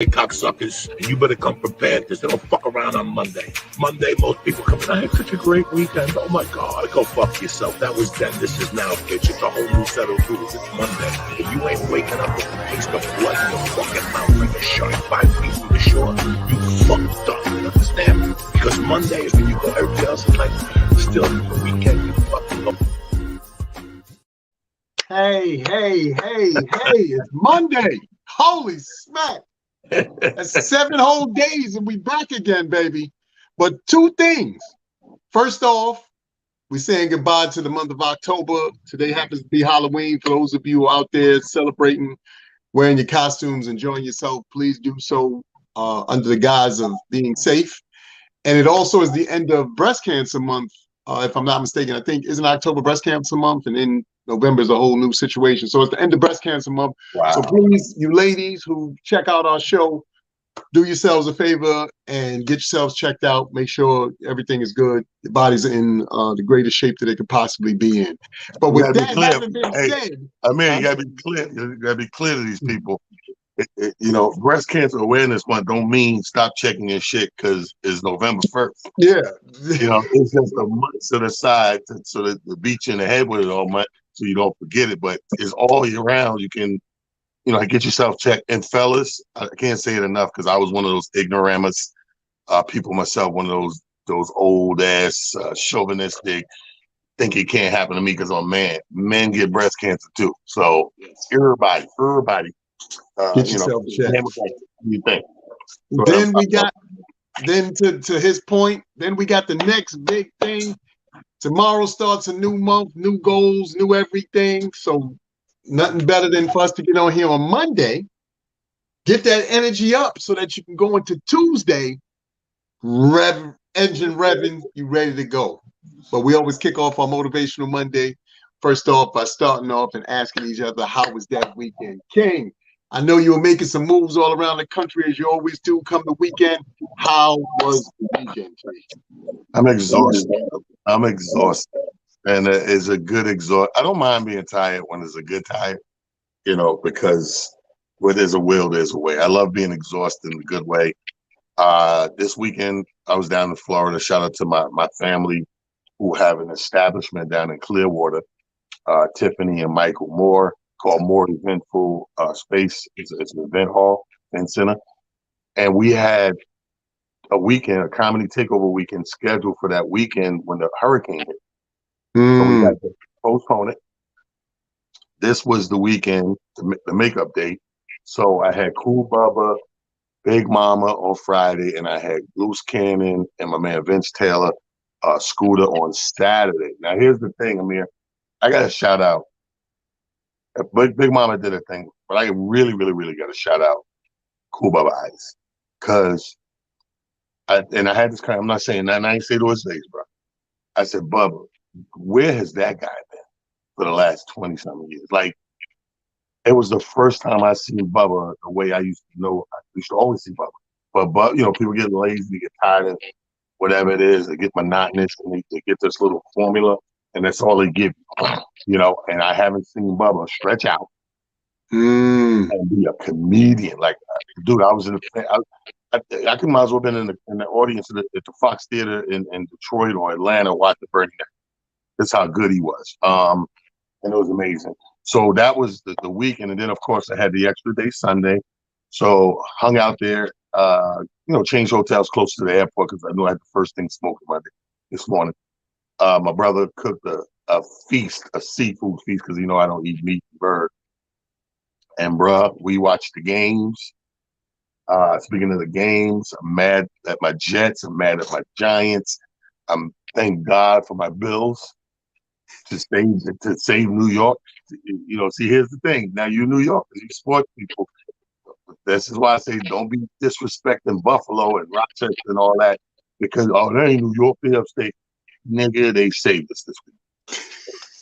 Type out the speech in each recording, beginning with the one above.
cocksuckers, and you better come prepared because they don't fuck around on Monday. Monday, most people come in, I had such a great weekend. Oh my God, go fuck yourself. That was then. This is now, bitch. It's a whole new set of rules. It's Monday. If you ain't waking up with the taste of blood in your fucking mouth like a shark 5 feet from the shore, you fucked up. You understand? Because Monday is when you go, everybody else is like, still the weekend, you fucking go. Hey, it's Monday. Holy smack. That's 7 whole days and we back again, baby. But 2 things. First off, we're saying goodbye to the month of October. Today happens to be Halloween. For those of you out there celebrating, wearing your costumes, enjoying yourself, please do so under the guise of being safe. And it also is the end of Breast Cancer Month, if I'm not mistaken. I think isn't October Breast Cancer Month, and then November is a whole new situation. So it's the end of Breast Cancer Month. Wow. So please, you ladies who check out our show, do yourselves a favor and get yourselves checked out. Make sure everything is good. Your body's in the greatest shape that it could possibly be in. But with that having been said, Amir, you gotta be clear. You gotta be clear to these people. You know, Breast Cancer Awareness Month don't mean stop checking your shit because it's November 1st. Yeah. You know, it's just a month to the side so that the beat you in the head with it all month so you don't forget it. But it's all year round. You can, you know, get yourself checked. And fellas, I can't say it enough because I was one of those ignoramus people myself, one of those old ass chauvinistic, think it can't happen to me because I'm a man. Men get breast cancer too. So everybody. Get yourself checked. You think? Then we got, to his point, then we got the next big thing. Tomorrow starts a new month, new goals, new everything. So nothing better than for us to get on here on Monday, get that energy up so that you can go into Tuesday, engine revving, you ready to go. But we always kick off our Motivational Monday, first off, by starting off and asking each other, how was that weekend? King, I know you were making some moves all around the country as you always do come the weekend. How was the weekend, Trey? I'm exhausted. And it's a good exhaust. I don't mind being tired when it's a good tired, you know, because where there's a will, there's a way. I love being exhausted in a good way. This weekend, I was down in Florida. Shout out to my family who have an establishment down in Clearwater, Tiffany and Michael Moore, called More Eventful Space. It's an event hall and center. And we had a weekend, a comedy takeover weekend scheduled for that weekend when the hurricane hit. So we had to postpone it. This was the weekend, the makeup date. So I had Cool Bubba, Big Mama on Friday, and I had Loose Cannon and my man Vince Taylor, Scooter on Saturday. Now here's the thing, Amir. I got to shout out. Big Mama did a thing, but I really got to shout out Cool Bubba Ice. Because I had this kind of, I'm not saying that, and I ain't say those days, bro. I said, Bubba, where has that guy been for the last 20-something years? Like, it was the first time I seen Bubba the way I used to know. I used to always see Bubba. But you know, people get lazy, they get tired of whatever it is, they get monotonous, and they get this little formula, and that's all they give you. You know, and I haven't seen Bubba stretch out and be a comedian. Like, dude, I was in I could might as well have been in the audience at the Fox Theater in Detroit or Atlanta watching Bernie. That's how good he was. And it was amazing. So that was the weekend. And then, of course, I had the extra day Sunday. So hung out there, you know, changed hotels close to the airport because I knew I had the first thing smoking Monday this morning. My brother cooked a feast, a seafood feast, because, you know, I don't eat meat and bird. And, bruh, we watched the games. Speaking of the games, I'm mad at my Jets. I'm mad at my Giants. Thank God for my Bills to save New York. You know, see, here's the thing. Now, you New Yorkers, you sports people. This is why I say don't be disrespecting Buffalo and Rochester and all that because, oh, they ain't New York, they upstate. Nigga, they saved us this week.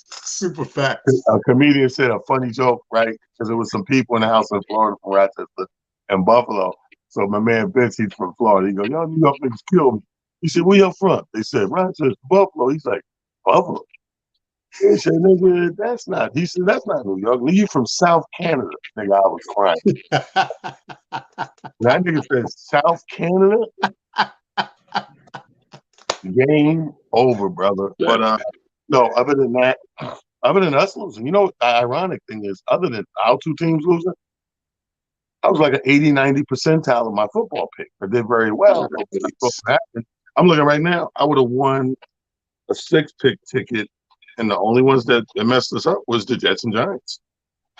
Super fact. A comedian said a funny joke, right? Because there was some people in the house in Florida from Rochester and Buffalo. So my man Vince, he's from Florida. He goes, y'all New York niggas kill me. He said, where y'all from? They said, Rochester, Buffalo. He's like, Buffalo? He said, nigga, that's not. He said, that's not New York. Nigga, you from South Canada. Nigga, I was crying. That nigga said South Canada. Game over, brother. But no, other than us losing, you know, the ironic thing is, other than our two teams losing, I was like an 80, 90 percentile of my football pick. I did very well. I'm looking right now. I would have won a 6-pick ticket, and the only ones that messed us up was the Jets and Giants.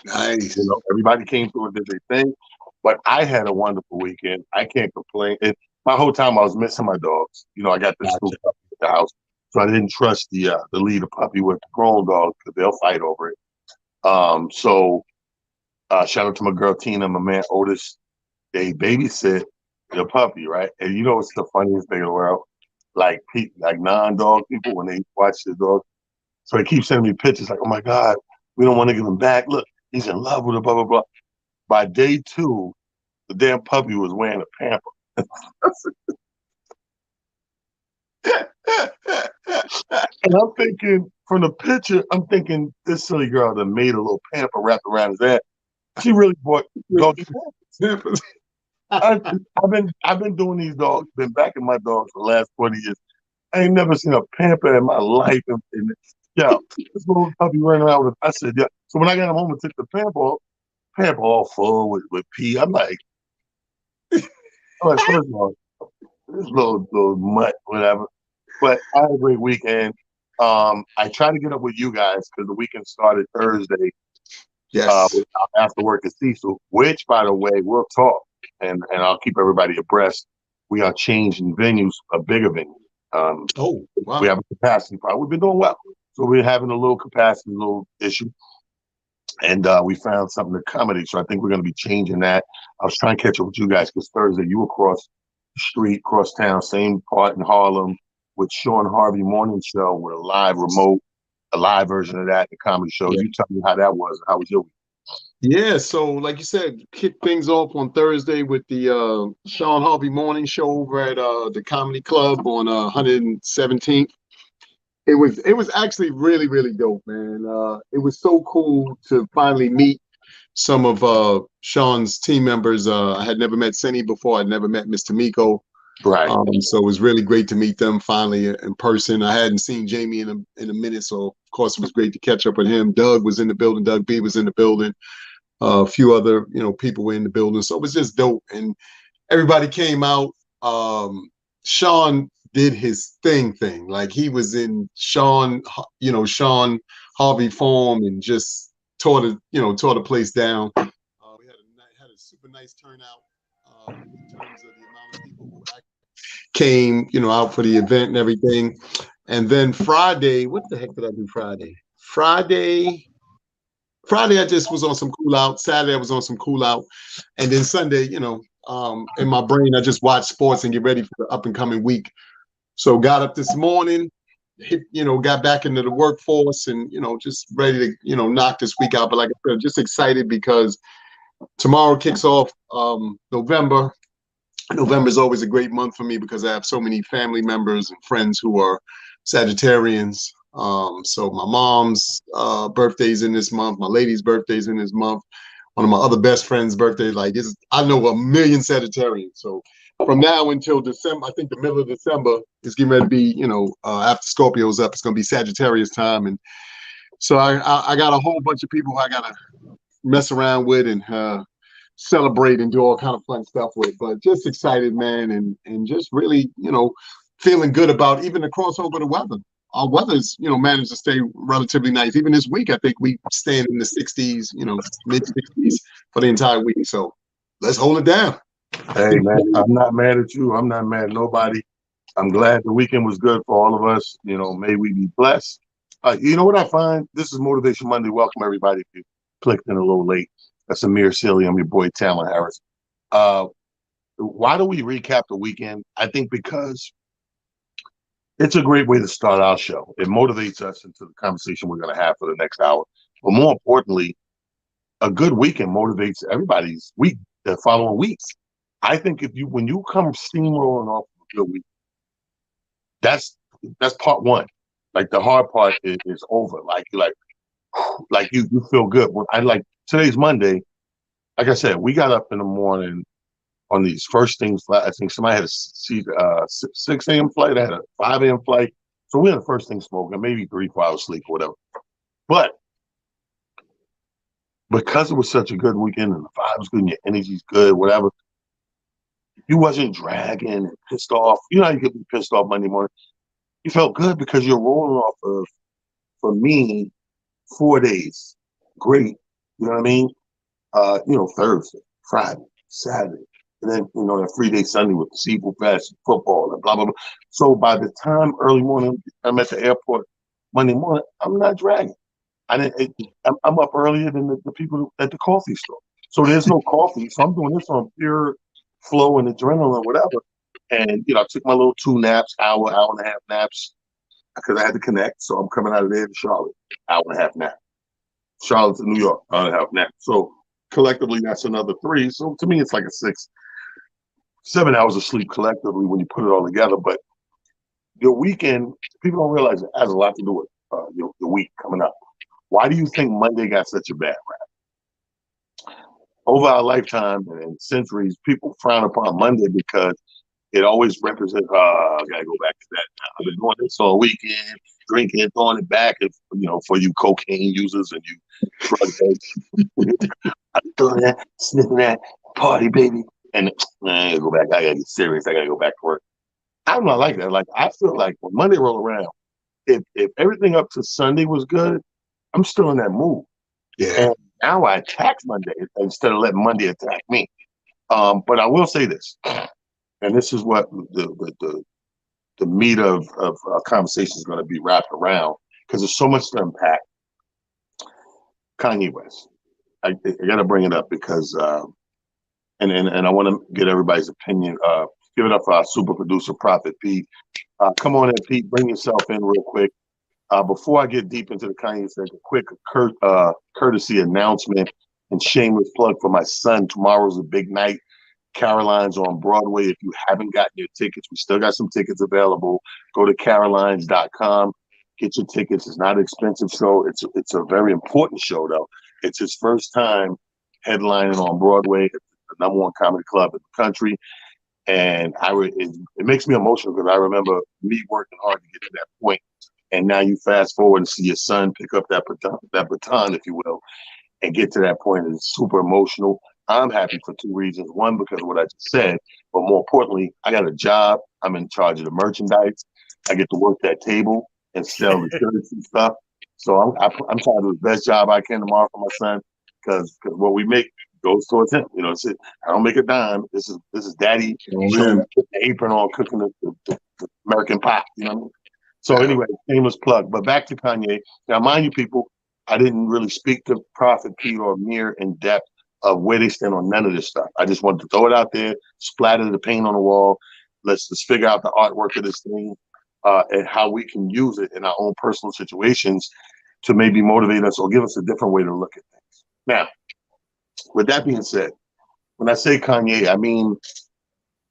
Nice. You know, everybody came through and did their thing, but I had a wonderful weekend. I can't complain. My whole time I was missing my dogs. You know, I got this little puppy at the house, so I didn't trust the lead a puppy with the grown dog because they'll fight over it. So shout out to my girl Tina, my man Otis. They babysit the puppy, right? And you know what's the funniest thing in the world? Like non-dog people when they watch the dog. So they keep sending me pictures like, oh my God, we don't want to give him back. Look, he's in love with her, blah, blah, blah. By day 2, the damn puppy was wearing a pamper. And I'm thinking, from the picture, I'm thinking this silly girl that made a little pamper wrapped around his head. She really bought doggy pampers. I've been doing these dogs, been backing my dogs for the last 20 years. I ain't never seen a pamper in my life. Yeah, this little puppy running around with. I said, yeah. So when I got him home and took the pamper all full with pee. I'm like, first of all, this little mutt, whatever. But I had a great weekend. I tried to get up with you guys because the weekend started Thursday. Yes. After work at Cecil, which, by the way, we'll talk and I'll keep everybody abreast. We are changing venues, a bigger venue. Wow. We have a capacity problem. We've been doing well. So we're having a little capacity, little issue. And we found something to accommodate. So I think we're going to be changing that. I was trying to catch up with you guys because Thursday you were across the street, across town, same part in Harlem with Sean Harvey Morning Show with a live version of that, the comedy show. Yeah. You tell me how that was. How was your week? Yeah, so like you said, kick things off on Thursday with the Sean Harvey Morning Show over at the Comedy Club on 117th. It was actually really, really dope, man. It was so cool to finally meet some of Sean's team members. I had never met Cindy before. I'd never met Mr. Miko. Right. So it was really great to meet them finally in person. I hadn't seen Jamie in a minute, so of course it was great to catch up with him. Doug was in the building. Doug B was in the building. A few other, people were in the building. So it was just dope. And everybody came out. Sean did his thing. Like he was in Sean Harvey form and just tore the place down. We had a super nice turnout in terms of the amount of people who came, out for the event and everything. And then Friday, what the heck did I do Friday? Friday, I just was on some cool out. Saturday, I was on some cool out. And then Sunday, in my brain, I just watch sports and get ready for the up and coming week. So got up this morning, got back into the workforce and, just ready to, knock this week out. But like I said, just excited because tomorrow kicks off November. November is always a great month for me because I have so many family members and friends who are Sagittarians. So my mom's birthday's in this month. My lady's birthday's in this month. One of my other best friends' birthday. I know a million Sagittarians. So from now until December, I think the middle of December is getting ready to be, after Scorpio's up, it's going to be Sagittarius time. And so I got a whole bunch of people who I got to mess around with and celebrate and do all kind of fun stuff with. But just excited, man, and just really, feeling good about even the crossover to weather. Our weather's, managed to stay relatively nice. Even this week, I think we stand in the 60s, mid 60s for the entire week. So let's hold it down. Hey, man, I'm not mad at you. I'm not mad at nobody. I'm glad the weekend was good for all of us. May we be blessed. You know what I find? This is Motivation Monday. Welcome, everybody. If you clicked in a little late. That's Amir Silly. I'm your boy, Talon Harris. Why do we recap the weekend? I think because it's a great way to start our show. It motivates us into the conversation we're going to have for the next hour. But more importantly, a good weekend motivates everybody's week, the following weeks. I think when you come steamrolling off of a good week, that's part one. Like the hard part is over. Like you you feel good. When I like today's Monday. Like I said, we got up in the morning on these first things. I think somebody had a 6 a.m. flight. I had a 5 a.m. flight. So we had the first thing smoking, maybe 3-4 hours sleep or whatever. But because it was such a good weekend and the vibe was good and your energy's good, whatever, you wasn't dragging and pissed off. You know how you get pissed off Monday morning? You felt good because you're rolling off of, for me, 4 days. Great. You know what I mean? Thursday, Friday, Saturday, and then, that 3-day Sunday with the Seafood Fest, football, and blah, blah, blah. So by the time early morning, I'm at the airport Monday morning, I'm not dragging. I'm up earlier than the people at the coffee store. So there's no coffee. So I'm doing this on pure flow and adrenaline, whatever. And, I took my little 2 naps, hour and a half naps, because I had to connect. So I'm coming out of there to Charlotte, hour and a half nap. Charlotte to New York, hour and a half nap. So collectively, that's another 3. So to me, it's like a 6-7 hours of sleep collectively when you put it all together. But your weekend, people don't realize it has a lot to do with your week coming up. Why do you think Monday got such a bad rap? Over our lifetime and centuries, people frown upon Monday because it always represents, I gotta go back to that now. I've been doing this all weekend, drinking, throwing it back, and for you cocaine users and you drug heads. I'm doing that, sniffing that, party, baby. And I gotta go back. I gotta get serious. I gotta go back to work. I'm not like that. Like, I feel like when Monday roll around, if everything up to Sunday was good, I'm still in that mood. Yeah. And now I attack Monday instead of letting Monday attack me. But I will say this, and this is what the meat of conversation is going to be wrapped around, because there's so much to unpack. Kanye West. I got to bring it up because, and I want to get everybody's opinion. Give it up for our super producer, Prophet Pete. Come on in, Pete. Bring yourself in real quick. Before I get deep into the Kanye thing, a quick courtesy announcement and shameless plug for my son. Tomorrow's a big night. Caroline's on Broadway. If you haven't gotten your tickets, we still got some tickets available. Go to carolines.com. Get your tickets. It's not an expensive show. It's a very important show, though. It's his first time headlining on Broadway. It's the #1 comedy club in the country. And it makes me emotional because I remember me working hard to get to that point. And now you fast forward and see your son pick up that baton, if you will, and get to that point. It's super emotional. I'm happy for 2 reasons. One, because of what I just said, but more importantly, I got a job. I'm in charge of the merchandise. I get to work that table and sell the shirts and stuff. So I'm trying to do the best job I can tomorrow for my son, because what we make goes towards him. I don't make a dime. This is Daddy showing the apron on, cooking the American pie. You know what I mean? So anyway, shameless plug. But back to Kanye. Now, mind you, people, I didn't really speak to Prophet Pete or Amir in depth of where they stand on none of this stuff. I just wanted to throw it out there, splatter the paint on the wall. Let's just figure out the artwork of this thing and how we can use it in our own personal situations to maybe motivate us or give us a different way to look at things. Now, with that being said, when I say Kanye, I mean,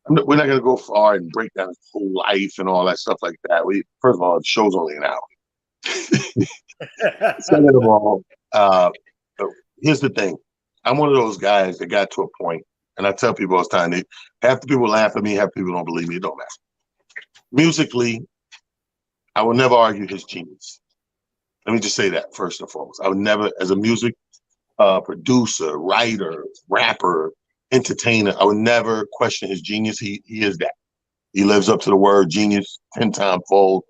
we're not going to go far and break down his whole life and all that stuff like that. First of all, the show's only an hour. Second of all, here's the thing. I'm one of those guys that got to a point, and I tell people all the time, half the people laugh at me, half the people don't believe me. It don't matter. Musically, I will never argue his genius. Let me just say that first and foremost. I would never, as a music producer, writer, rapper, entertainer, I would never question his genius. He is that. He lives up to the word genius 10-time fold.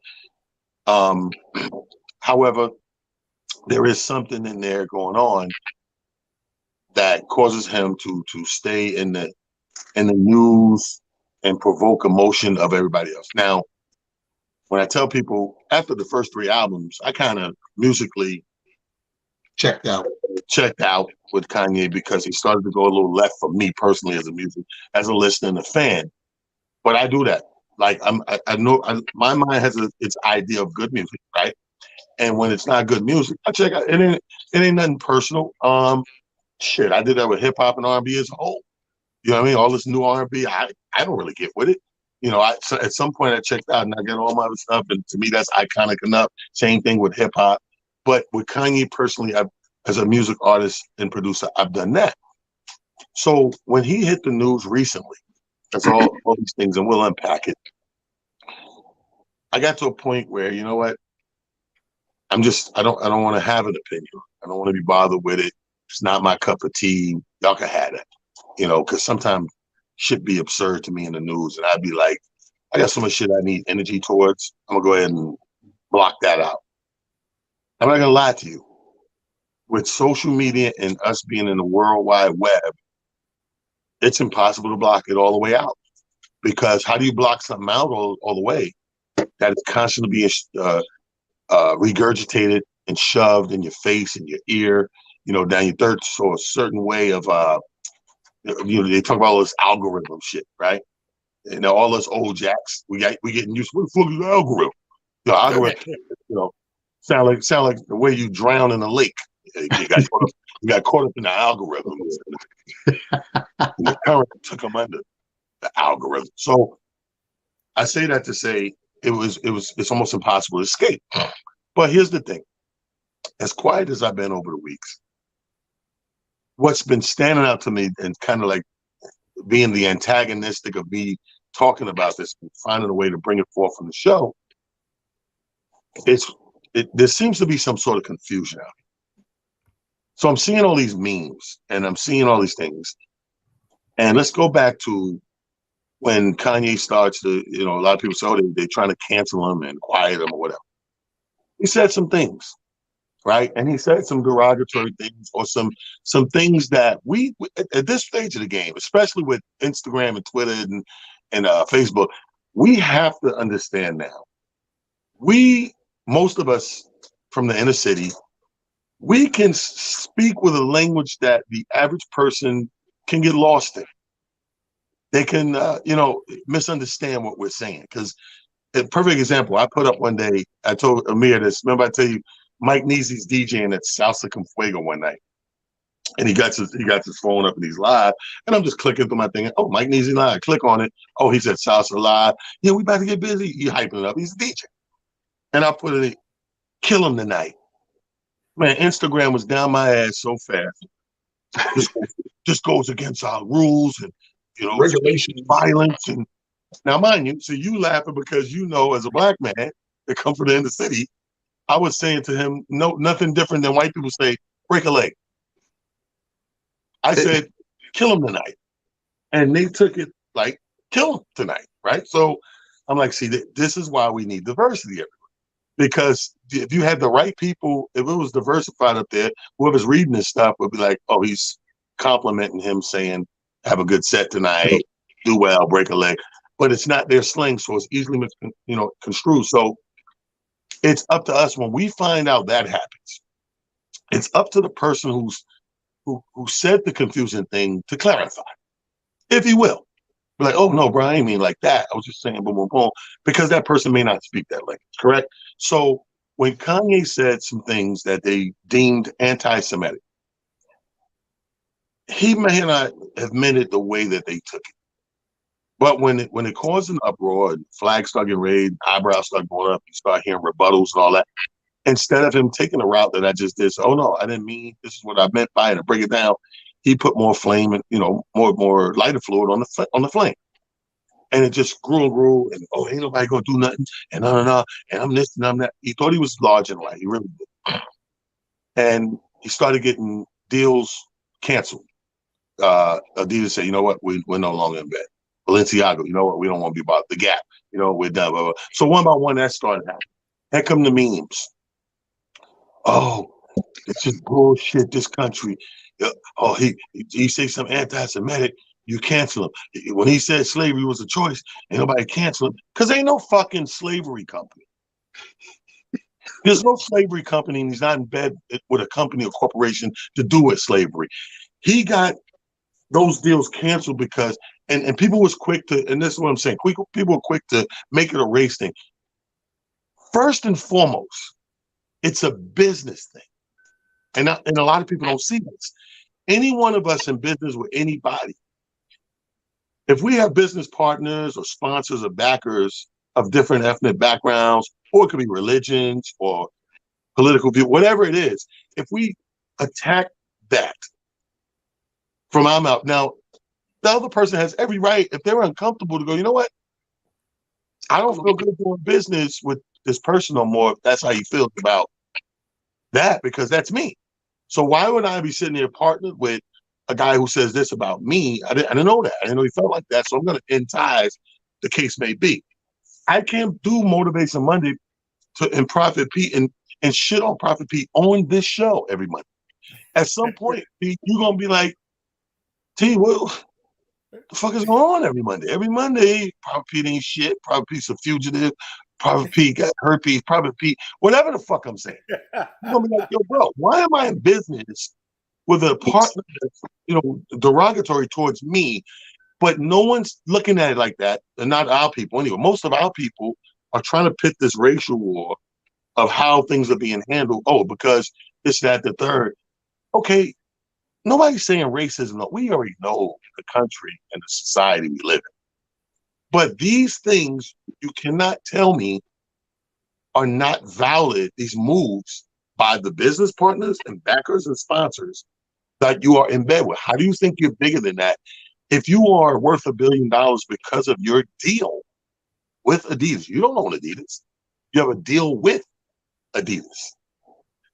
However, there is something in there going on that causes him to stay in the news and provoke emotion of everybody else. Now, when I tell people after the first 3 albums, I kind of musically checked out with Kanye because he started to go a little left for me personally as a listener and a fan. But I do that. Like I know my mind has its idea of good music, right? And when it's not good music, I check out. It ain't nothing personal. Shit, I did that with hip hop and R&B as a whole. You know what I mean? All this new R&B, I don't really get with it. so at some point I checked out and I got all my other stuff, and to me that's iconic enough. Same thing with hip hop, but with Kanye personally, as a music artist and producer, I've done that. So when he hit the news recently, that's all these things, and we'll unpack it. I got to a point where, you know what, I don't want to have an opinion. I don't want to be bothered with it. It's not my cup of tea. Y'all can have it, because sometimes shit be absurd to me in the news, and I'd be like, I got so much shit I need energy towards. I'm gonna go ahead and block that out. I'm not gonna lie to you. With social media and us being in the World Wide Web, it's impossible to block it all the way out. Because how do you block something out all the way that is constantly being regurgitated and shoved in your face and your ear, down your throat? So a certain way of, they talk about all this algorithm shit, right? All us old jacks, we getting used to what the fuck is the algorithm? Algorithm, sound like the way you drown in a lake. You got caught up in the algorithm. The current took them under the algorithm. So I say that to say it's almost impossible to escape. But here's the thing. As quiet as I've been over the weeks, what's been standing out to me and kind of like being the antagonistic of me talking about this and finding a way to bring it forth from the show, there seems to be some sort of confusion out here. So I'm seeing all these memes and I'm seeing all these things. And let's go back to when Kanye starts to, a lot of people say, they're trying to cancel him and quiet him or whatever. He said some things, right? And he said some derogatory things or some things that we at this stage of the game, especially with Instagram and Twitter and Facebook, we have to understand now. Most of us from the inner city, we can speak with a language that the average person can get lost in. They can, misunderstand what we're saying. Because a perfect example, I put up one day, I told Amir this. Remember I tell you, Mike Neezy's DJing at Salsa Con Fuego one night. And he got his phone up and he's live. And I'm just clicking through my thing. Oh, Mike Neezy live. Click on it. Oh, he said Salsa live. Yeah, we about to get busy. He hyping it up. He's a DJ. And I put it in, kill him tonight. Man, Instagram was down my ass so fast. This goes against our rules and, Regulations. Violence. And now, mind you, so you laughing because as a black man that come from the inner city, I was saying to him, no, nothing different than white people say, break a leg. I said, kill him tonight. And they took it like, kill him tonight, right? So I'm like, see, this is why we need diversity everywhere. Because if you had the right people, if it was diversified up there, whoever's reading this stuff would be like, oh, he's complimenting him saying, have a good set tonight, do well, break a leg. But it's not their slang, so it's easily construed. So it's up to us when we find out that happens. It's up to the person who said the confusing thing to clarify, if he will. Be like, oh no, bro, I ain't mean like that. I was just saying boom, boom, boom, because that person may not speak that language, correct? So when Kanye said some things that they deemed anti-Semitic, he may not have meant it the way that they took it. But when it caused an uproar and flags started getting raised, eyebrows started going up, you start hearing rebuttals and all that, instead of him taking the route that I just did, so, oh no, I didn't mean, this is what I meant by it, and break it down, he put more flame and, more lighter fluid on the flame. And it just grew and grew, and ain't nobody gonna do nothing, and no, and I'm this and I'm that. He thought he was large and light, he really did. And he started getting deals canceled. Adidas said, you know what, we're no longer in bed. Balenciaga, you know what, we don't want to be about the Gap. We're done. Blah, blah. So one by one, that started happening. Here come the memes. Oh, it's just bullshit, this country. Oh, he say something anti-Semitic, you cancel him. When he said slavery was a choice, ain't nobody cancel him, because ain't no fucking slavery company. There's no slavery company, and he's not in bed with a company or corporation to do with slavery. He got those deals canceled because, and people was quick to, and this is what I'm saying, people were quick to make it a race thing. First and foremost, it's a business thing. And a lot of people don't see this. Any one of us in business with anybody, If we have business partners or sponsors or backers of different ethnic backgrounds, or it could be religions or political view, whatever it is, if we attack that from our mouth, now the other person has every right, if they're uncomfortable, to go, you know what? I don't feel good doing business with this person no more, if that's how you feel about that, because that's me. So why would I be sitting there partnered with a guy who says this about me? I didn't know that. I didn't know he felt like that. So I'm going to end ties, the case may be. I can't do Motivation Monday and Prophet Pete and shit on Prophet Pete on this show every Monday. At some point, Pete, you're going to be like, T, what the fuck is going on every Monday? Every Monday, Prophet Pete ain't shit. Prophet Pete's a fugitive. Prophet Pete got herpes. Prophet Pete, whatever the fuck I'm saying. You're going to be like, yo, bro, why am I in business with a partner that's, derogatory towards me, but no one's looking at it like that, and not our people anyway. Most of our people are trying to pit this racial war of how things are being handled. Oh, because this, that, the third. Okay, nobody's saying racism. We already know the country and the society we live in. But these things, you cannot tell me are not valid, these moves by the business partners and backers and sponsors that you are in bed with. How do you think you're bigger than that? If you are worth $1 billion because of your deal with Adidas, you don't own Adidas. You have a deal with Adidas.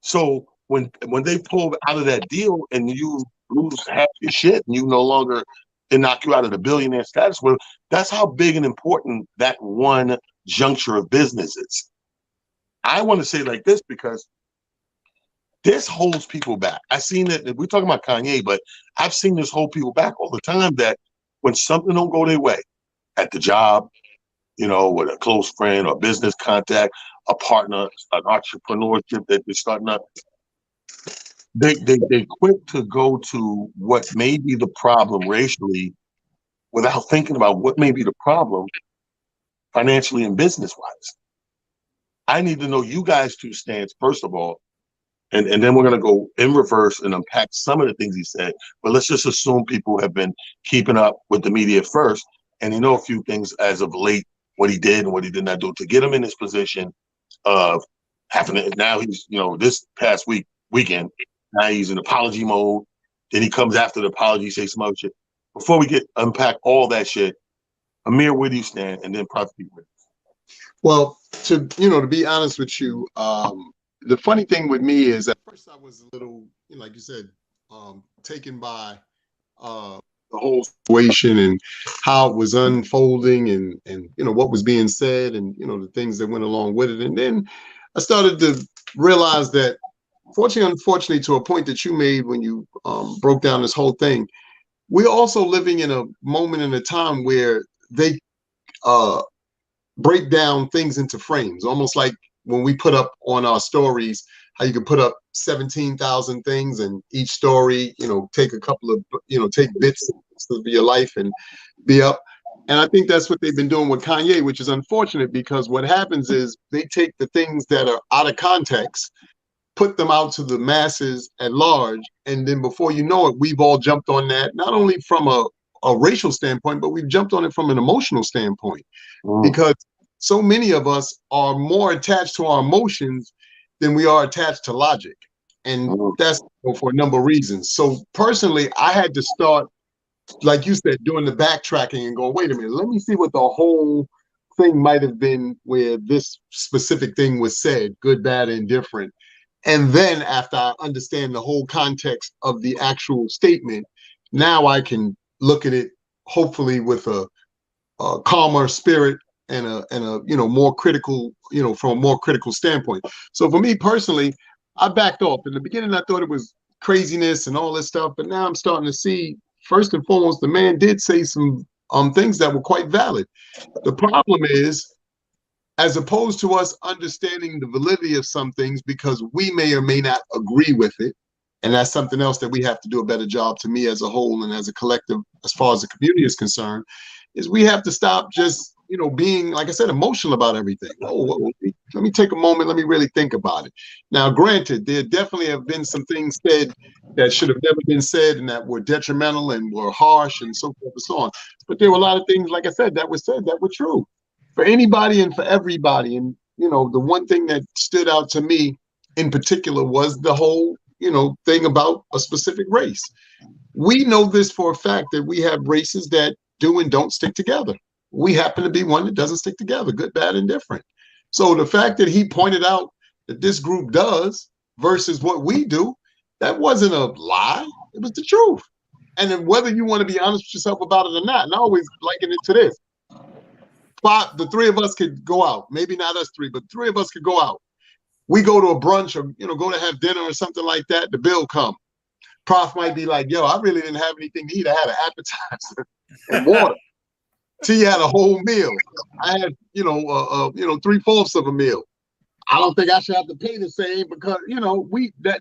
So when they pull out of that deal and you lose half your shit and you no longer, they knock you out of the billionaire status, well, that's how big and important that one juncture of business is. I want to say it like this because this holds people back. I've seen it. We're talking about Kanye, but I've seen this hold people back all the time, that when something don't go their way at the job, with a close friend or business contact, a partner, an entrepreneurship that they're starting up, they quick to go to what may be the problem racially without thinking about what may be the problem financially and business-wise. I need to know you guys' two stance, first of all, and then we're going to go in reverse and unpack some of the things he said. But let's just assume people have been keeping up with the media first, and they know a few things as of late, what he did and what he did not do to get him in this position of having to, now he's, this past weekend, now he's in apology mode. Then he comes after the apology, say some other shit. Before we unpack all that shit, Amir, where do you stand? And then Prophet. Well, to be honest with you, the funny thing with me is at first I was a little, like you said, taken by the whole situation and how it was unfolding and what was being said and the things that went along with it. And then I started to realize that, fortunately, unfortunately, to a point that you made when you broke down this whole thing, we're also living in a moment in a time where they break down things into frames, almost like when we put up on our stories, how you can put up 17,000 things and each story, take a couple of, take bits of your life and be up. And I think that's what they've been doing with Kanye, which is unfortunate, because what happens is they take the things that are out of context, put them out to the masses at large, and then before you know it, we've all jumped on that, not only from a racial standpoint, but we've jumped on it from an emotional standpoint, because so many of us are more attached to our emotions than we are attached to logic. And that's for a number of reasons. So personally, I had to start, like you said, doing the backtracking and going, wait a minute, let me see what the whole thing might have been where this specific thing was said, good, bad, indifferent. And then after I understand the whole context of the actual statement, now I can look at it hopefully with a calmer spirit and a more critical, from a more critical standpoint. So for me personally, I backed off. In the beginning, I thought it was craziness and all this stuff, but now I'm starting to see, first and foremost, the man did say some things that were quite valid. The problem is, as opposed to us understanding the validity of some things because we may or may not agree with it, and that's something else that we have to do a better job, to me as a whole and as a collective, as far as the community is concerned, is we have to stop just being, like I said, emotional about everything. Let me take a moment. Let me really think about it. Now, granted, there definitely have been some things said that should have never been said and that were detrimental and were harsh and so forth and so on. But there were a lot of things, like I said, that were said that were true for anybody and for everybody. And, the one thing that stood out to me in particular was the whole, thing about a specific race. We know this for a fact that we have races that do and don't stick together. We happen to be one that doesn't stick together, good, bad, and different. So the fact that he pointed out that this group does versus what we do, that wasn't a lie. It was the truth. And then whether you want to be honest with yourself about it or not, and I always liken it to this. The three of us could go out. Maybe not us three, but three of us could go out. We go to a brunch or, go to have dinner or something like that. The bill come. Prof might be like, yo, I really didn't have anything to eat. I had an appetizer and water. T had a whole meal. I had, 3/4 of a meal. I don't think I should have to pay the same because,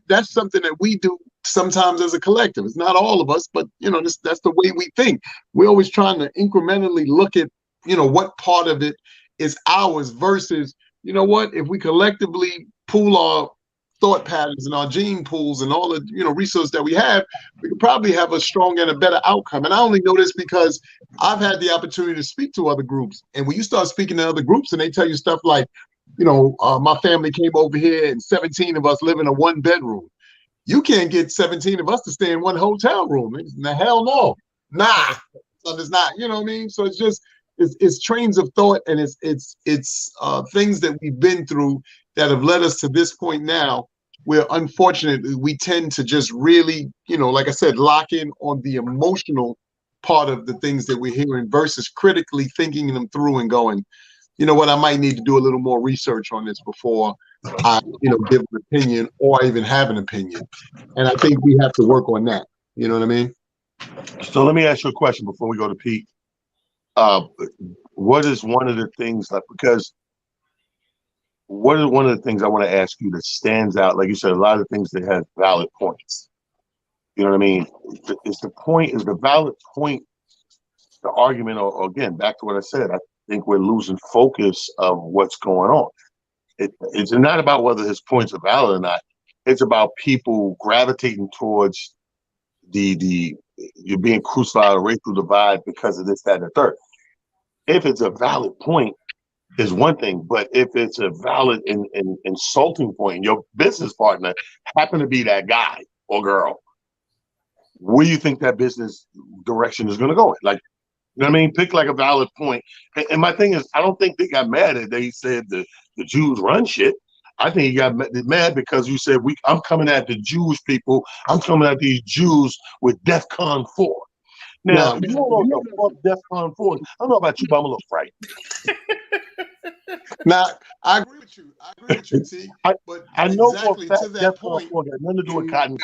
that's something that we do sometimes as a collective. It's not all of us, but, that's the way we think. We're always trying to incrementally look at, what part of it is ours versus, if we collectively pool our thought patterns and our gene pools and all the resources that we have, we could probably have a stronger and a better outcome. And I only know this because I've had the opportunity to speak to other groups. And when you start speaking to other groups and they tell you stuff like, my family came over here and 17 of us live in a 1-bedroom. You can't get 17 of us to stay in one hotel room. The hell no. Nah. So it's not, you know what I mean? So it's just, it's trains of thought and it's things that we've been through that have led us to this point now where unfortunately we tend to just really, like I said, lock in on the emotional part of the things that we're hearing versus critically thinking them through and going, you know what, I might need to do a little more research on this before I, give an opinion or even have an opinion. And I think we have to work on that. You know what I mean? So let me ask you a question before we go to Pete. What is one of the things because what is one of the things I want to ask you that stands out? Like you said, a lot of things that have valid points. You know what I mean? Is the valid point the argument, or again, back to what I said, I think we're losing focus of what's going on. It's not about whether his points are valid or not. It's about people gravitating towards you're being crucified or racial divide because of this, that, and the third. If it's a valid point, is one thing, but if it's a valid and insulting point, and your business partner happen to be that guy or girl, where do you think that business direction is going to go in? Like, you know what I mean? Pick like a valid point. And my thing is, I don't think they got mad at they said the Jews run shit. I think he got mad because you said I'm coming at the Jewish people. I'm coming at these Jews with DEFCON 4. Now, you don't know what DEFCON 4 is. I don't know about you, but I'm a little frightened. Now, I agree with you. T. But I know exactly for a fact to that DEFCON point, 4 got nothing to do with cotton.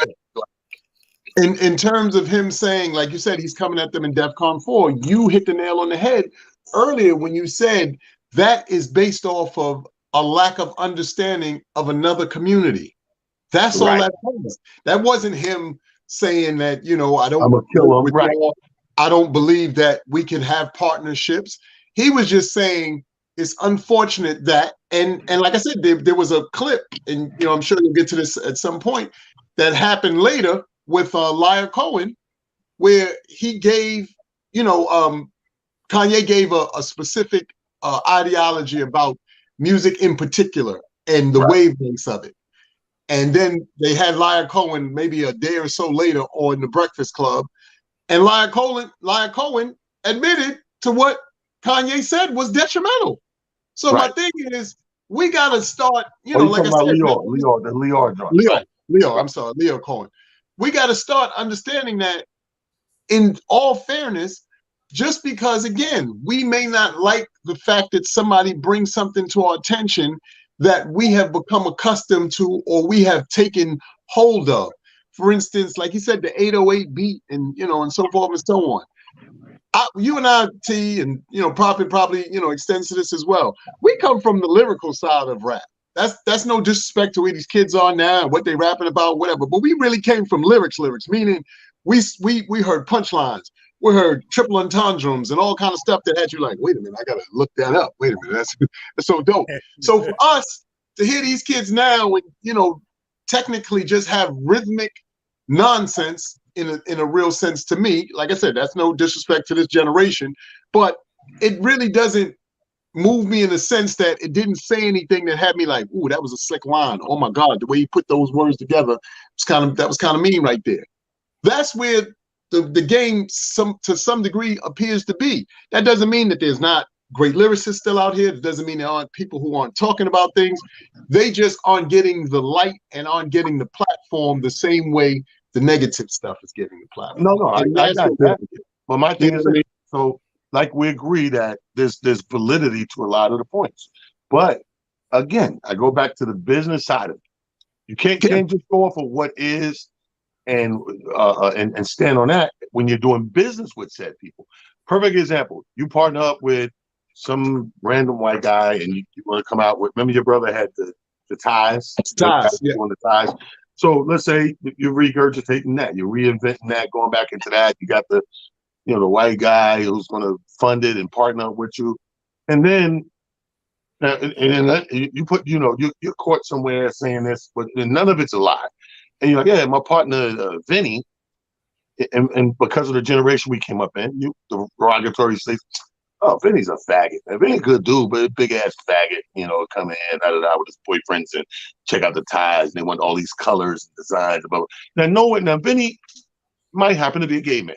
In terms of him saying, like you said, he's coming at them in DEFCON 4, you hit the nail on the head earlier when you said that is based off of a lack of understanding of another community. That's all that was. That wasn't him saying that, I don't. I'm gonna kill him. Right. I don't believe that we can have partnerships. He was just saying it's unfortunate that, and like I said, there was a clip, and I'm sure you'll get to this at some point, that happened later with Liar Cohen, where he gave, Kanye gave a specific ideology about music in particular and the wavelengths of it. And then they had Liar Cohen maybe a day or so later on The Breakfast Club. And Liar Cohen admitted to what Kanye said was detrimental. So my thing is, we got to start, like I said. Leo Cohen. We got to start understanding that in all fairness, just because, again, we may not like the fact that somebody brings something to our attention that we have become accustomed to or we have taken hold of. For instance, like you said, the 808 beat and, and so forth and so on. You and I, T, and, probably, extends to this as well. We come from the lyrical side of rap. That's no disrespect to where these kids are now and what they rapping about, whatever. But we really came from lyrics, meaning we heard punchlines. we heard triple entendres and all kind of stuff that had you like, wait a minute, I gotta look that up. Wait a minute, that's so dope. So for us to hear these kids now, and technically just have rhythmic nonsense in a real sense, to me, like I said, that's no disrespect to this generation, but it really doesn't move me in the sense that it didn't say anything that had me like, ooh, that was a slick line. Oh my God, the way he put those words together was kind of mean right there. That's where the game to some degree appears to be. That doesn't mean that there's not great lyricists still out here. It doesn't mean there aren't people who aren't talking about things. They just aren't getting the light and aren't getting the platform the same way the negative stuff is getting the platform. No, I got that. But my thing is, so like we agree that there's validity to a lot of the points. But again, I go back to the business side of it. You can't just go off of what is and stand on that when you're doing business with said people. Perfect example. You partner up with some random white guy and you want to come out with, remember your brother had the ties? Ties, yeah. On the ties. So let's say you're regurgitating that, you're reinventing that, going back into that. You got the white guy who's going to fund it and partner up with you. And then you put, you're caught somewhere saying this, but none of it's a lie. And you're like, yeah, my partner, Vinny, and because of the generation we came up in, the derogatory say, oh, Vinny's a faggot. And Vinny's a good dude, but a big ass faggot, come in, with his boyfriends and check out the ties. And they want all these colors and designs. Now, Vinny might happen to be a gay man.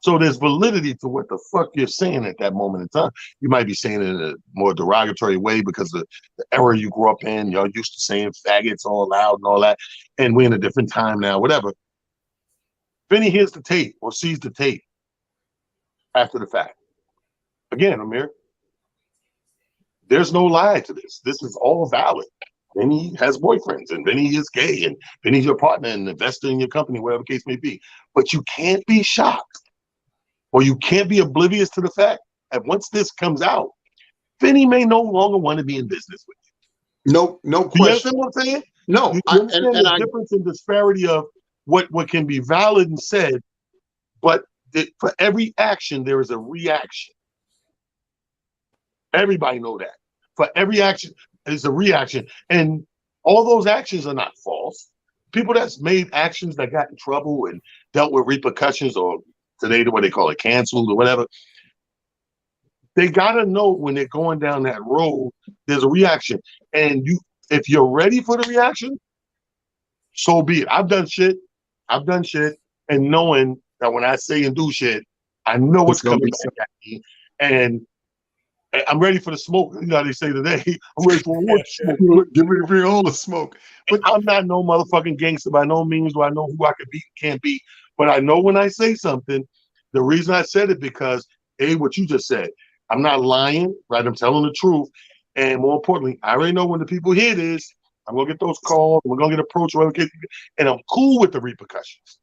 So there's validity to what the fuck you're saying at that moment in time. You might be saying it in a more derogatory way because of the era you grew up in. Y'all used to saying faggots all loud and all that. And we're in a different time now, whatever. Vinny hears the tape or sees the tape after the fact. Again, Amir, there's no lie to this. This is all valid. Vinny has boyfriends and Vinny is gay and Vinny's your partner and investor in your company, whatever the case may be. But you can't be shocked or you can't be oblivious to the fact that once this comes out, Vinny may no longer want to be in business with you. No question. You understand what I'm saying? No. You understand the difference and disparity of what can be valid and said, but for every action, there is a reaction. Everybody know that. For every action, there's a reaction. And all those actions are not false. People that's made actions that got in trouble and dealt with repercussions, or today, what they call it, canceled or whatever, they got to know when they're going down that road, there's a reaction. And if you're ready for the reaction, so be it. I've done shit, and knowing that when I say and do shit, I know what's coming back at me. And I'm ready for the smoke. You know how they say today, I'm ready for what smoke. Give me bring all the smoke. But I'm not no motherfucking gangster by no means. Do I know who I can beat and can't beat? But I know when I say something, the reason I said it because, what you just said, I'm not lying, right? I'm telling the truth. And more importantly, I already know when the people hear this, I'm going to get those calls, we're going to get approached, and I'm cool with the repercussions.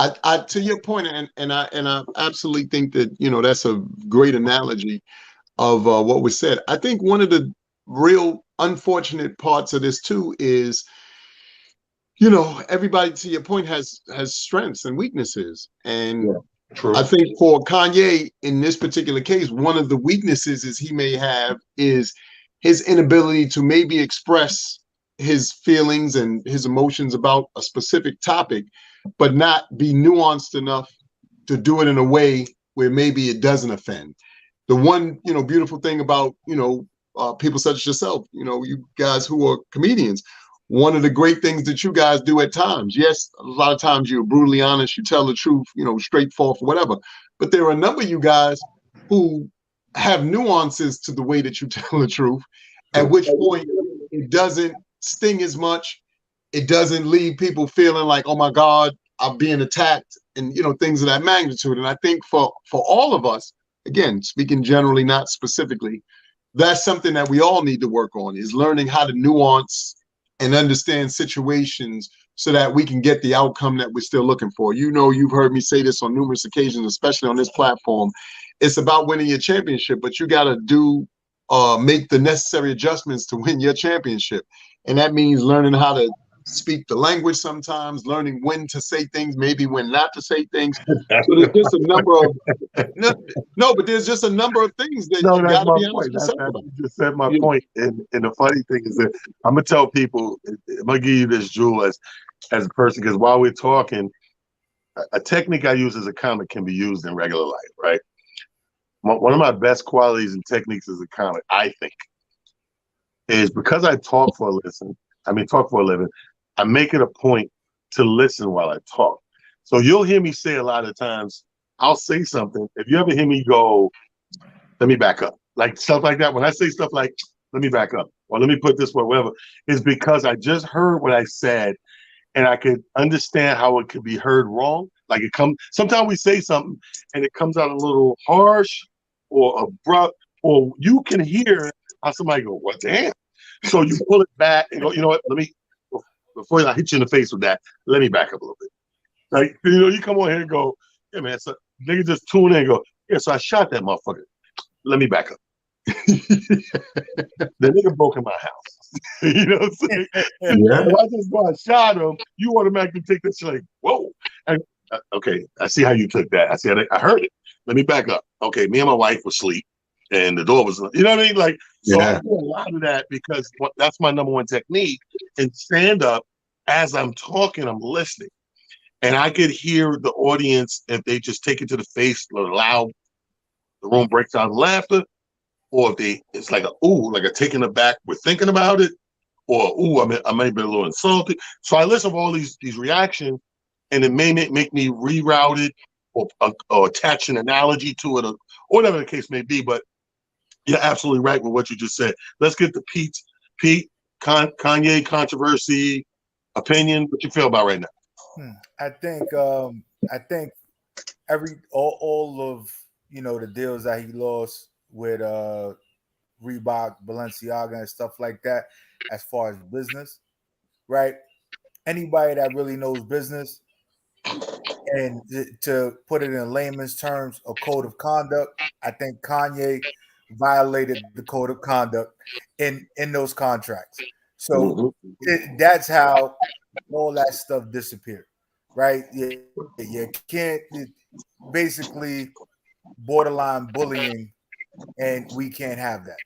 I to your point, and I absolutely think that that's a great analogy of what was said. I think one of the real unfortunate parts of this too is, everybody, to your point, has strengths and weaknesses, and true. I think for Kanye in this particular case, one of the weaknesses he may have is his inability to maybe express his feelings and his emotions about a specific topic, but not be nuanced enough to do it in a way where maybe it doesn't offend. The one, beautiful thing about, people such as yourself, you guys who are comedians, one of the great things that you guys do at times, yes, a lot of times you're brutally honest, you tell the truth, straightforward, whatever. But there are a number of you guys who have nuances to the way that you tell the truth, at which point it doesn't sting as much. It doesn't leave people feeling like, oh my God, I'm being attacked, and things of that magnitude. And I think for all of us, again, speaking generally, not specifically, that's something that we all need to work on, is learning how to nuance and understand situations so that we can get the outcome that we're still looking for. You've heard me say this on numerous occasions, especially on this platform. It's about winning your championship, but you got to make the necessary adjustments to win your championship. And that means learning how to speak the language sometimes, learning when to say things, maybe when not to say things. So there's just a number of no, but there's just a number of things that No, you that's got to my be honest point. with yourself That about. you just said my Yeah. point. And the funny thing is that I'm gonna tell people, I'm gonna give you this jewel as a person, because while we're talking, a technique I use as a comic can be used in regular life, right? One of my best qualities and techniques as a comic, I think, is because I talk for a talk for a living, I make it a point to listen while I talk. So you'll hear me say a lot of times, I'll say something. If you ever hear me go, let me back up, like stuff like that. When I say stuff like, let me back up, or let me put this way, whatever, is because I just heard what I said and I could understand how it could be heard wrong. Like sometimes we say something and it comes out a little harsh or abrupt, or you can hear how somebody go, what the hell? So you pull it back and go, you know what, before I hit you in the face with that, let me back up a little bit. Like, you come on here and go, yeah, man, so nigga just tune in and go, yeah, so I shot that motherfucker. Let me back up. The nigga broke in my house. You know what I'm saying? Yeah. If I just go and shot him, you automatically take this shit like, whoa. And, okay, I see how you took that. I heard it. Let me back up. Okay, me and my wife were asleep and the door was, you know what I mean? Like, so I do a lot of that because that's my number one technique. In stand up, as I'm talking, I'm listening. And I could hear the audience if they just take it to the face, loud, the room breaks out in laughter, or if it's like like a taken aback, we're thinking about it, or I may be a little insulted. So I listen to all these reactions, and it may make me reroute it or attach an analogy to it, or whatever the case may be. But you're absolutely right with what you just said. Let's get to Pete, Kanye controversy, opinion. What you feel about right now? I think all of the deals that he lost with Reebok, Balenciaga, and stuff like that, as far as business, right? Anybody that really knows business, and to put it in layman's terms, a code of conduct, I think Kanye violated the code of conduct in those contracts. So that's how all that stuff disappeared, right? You can't basically borderline bullying, and we can't have that.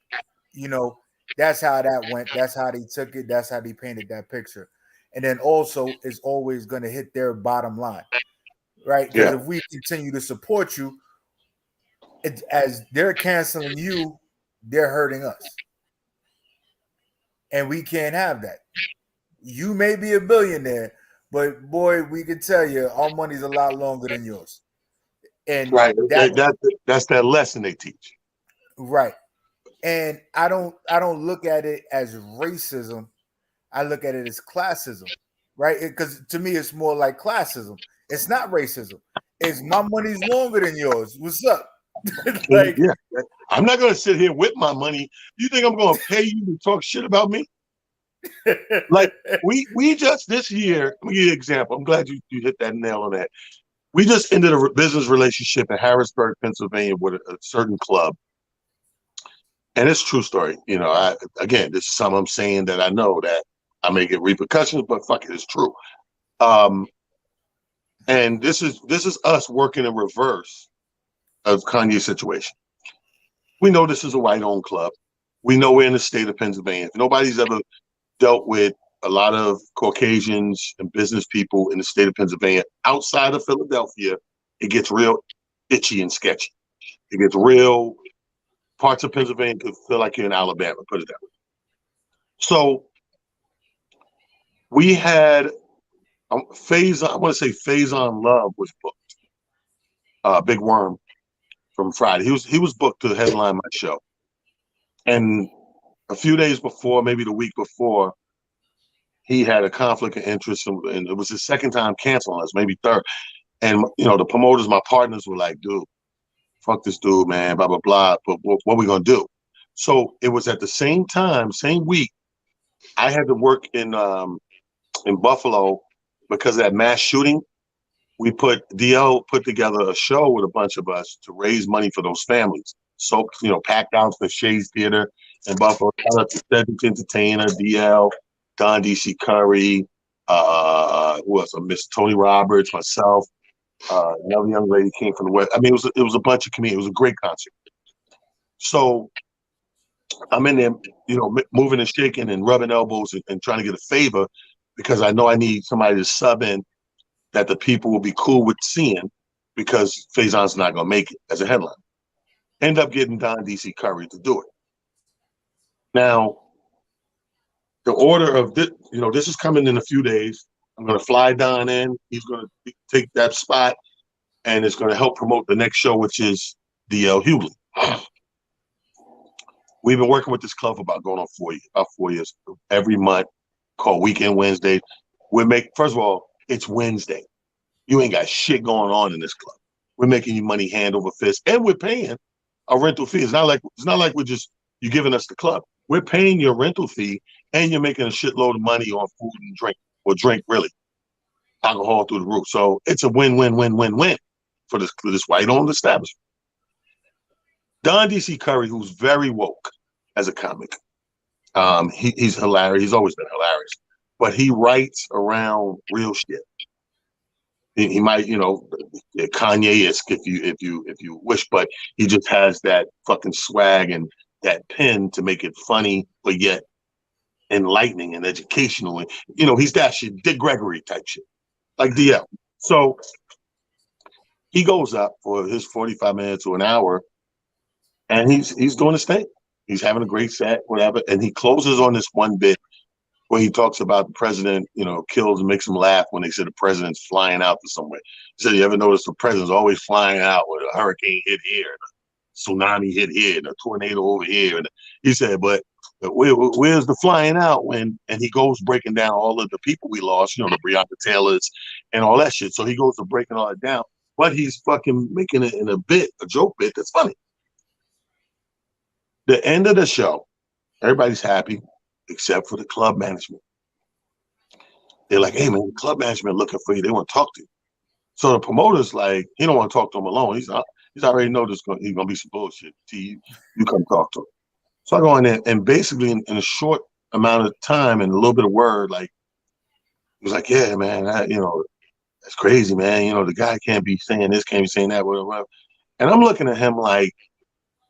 That's how that went. That's how they took it. That's how they painted that picture. And then also, it's always going to hit their bottom line, right? Because if we continue to support you, as they're canceling you, they're hurting us. And we can't have that. You may be a billionaire, but boy, we can tell you our money's a lot longer than yours. And right, that's that lesson they teach. Right. And I don't look at it as racism. I look at it as classism, right? Because to me, it's more like classism. It's not racism. It's my money's longer than yours. What's up? Like, yeah, I'm not going to sit here with my money. You think I'm going to pay you to talk shit about me? Like we just this year. Let me give you an example. I'm glad you hit that nail on that. We just ended a business relationship in Harrisburg, Pennsylvania, with a certain club. And it's a true story. Again, this is something I'm saying that I know that I may get repercussions, but fuck it, it's true. And this is us working in reverse of Kanye's situation. We know this is a white-owned club. We know we're in the state of Pennsylvania. If nobody's ever dealt with a lot of Caucasians and business people in the state of Pennsylvania outside of Philadelphia, it gets real itchy and sketchy. It gets real. Parts of Pennsylvania could feel like you're in Alabama, put it that way. So we had I want to say Faison Love was booked. Big Worm from Friday. He was booked to headline my show. And a few days before, maybe the week before, he had a conflict of interest, and it was his second time canceling us, maybe third. And the promoters, my partners, were like, "Dude, fuck this dude, man, blah blah blah. But what are we gonna do?" So it was at the same time, same week, I had to work in Buffalo because of that mass shooting. DL put together a show with a bunch of us to raise money for those families. So packed out the Shays Theater in Buffalo. Shout out to Cedric Entertainer, DL, Don DC Curry, Who else? Miss Tony Roberts, myself, another young lady came from the West. I mean, it was a bunch of comedians. It was a great concert. So I'm in there, moving and shaking and rubbing elbows and trying to get a favor because I know I need somebody to sub in that the people will be cool with seeing because Faison's not going to make it as a headline. End up getting Don DC Curry to do it. Now, the order of this, this is coming in a few days. I'm going to fly Don in. He's going to take that spot, and it's going to help promote the next show, which is DL Hughley. We've been working with this club for about 4 years. Every month, called Weekend Wednesday. First of all, it's Wednesday. You ain't got shit going on in this club. We're making you money hand over fist, and we're paying a rental fee. It's not like you're giving us the club. We're paying your rental fee, and you're making a shitload of money on food and drink, or drink really, alcohol through the roof. So it's a win-win-win-win-win for this white-owned establishment. Don DC Curry, who's very woke as a comic, he's hilarious. He's always been hilarious, but he writes around real shit. He might, Kanye-esque if you wish, but he just has that fucking swag and that pen to make it funny, but yet enlightening and educational. And he's that shit, Dick Gregory type shit, like DL. So he goes up for his 45 minutes or an hour, and he's doing his thing. He's having a great set, whatever, and he closes on this one bit where he talks about the president, kills and makes him laugh when they said the president's flying out to somewhere. He said, you ever notice the president's always flying out when a hurricane hit here, and a tsunami hit here, and a tornado over here. And he said, but where's the flying out when? And he goes breaking down all of the people we lost, the Breonna Taylors and all that shit. So he goes to breaking all it down, but he's fucking making it in a joke bit that's funny. The end of the show, everybody's happy except for the club management. They're like, hey, man, the club management looking for you. They want to talk to you. So the promoter's like, he don't want to talk to him alone. He's already know he's going to be some bullshit. You come talk to him. So I go in there, and basically in a short amount of time and a little bit of word, like, he was like, yeah, man, that's crazy, man. The guy can't be saying this, can't be saying that, whatever. And I'm looking at him like,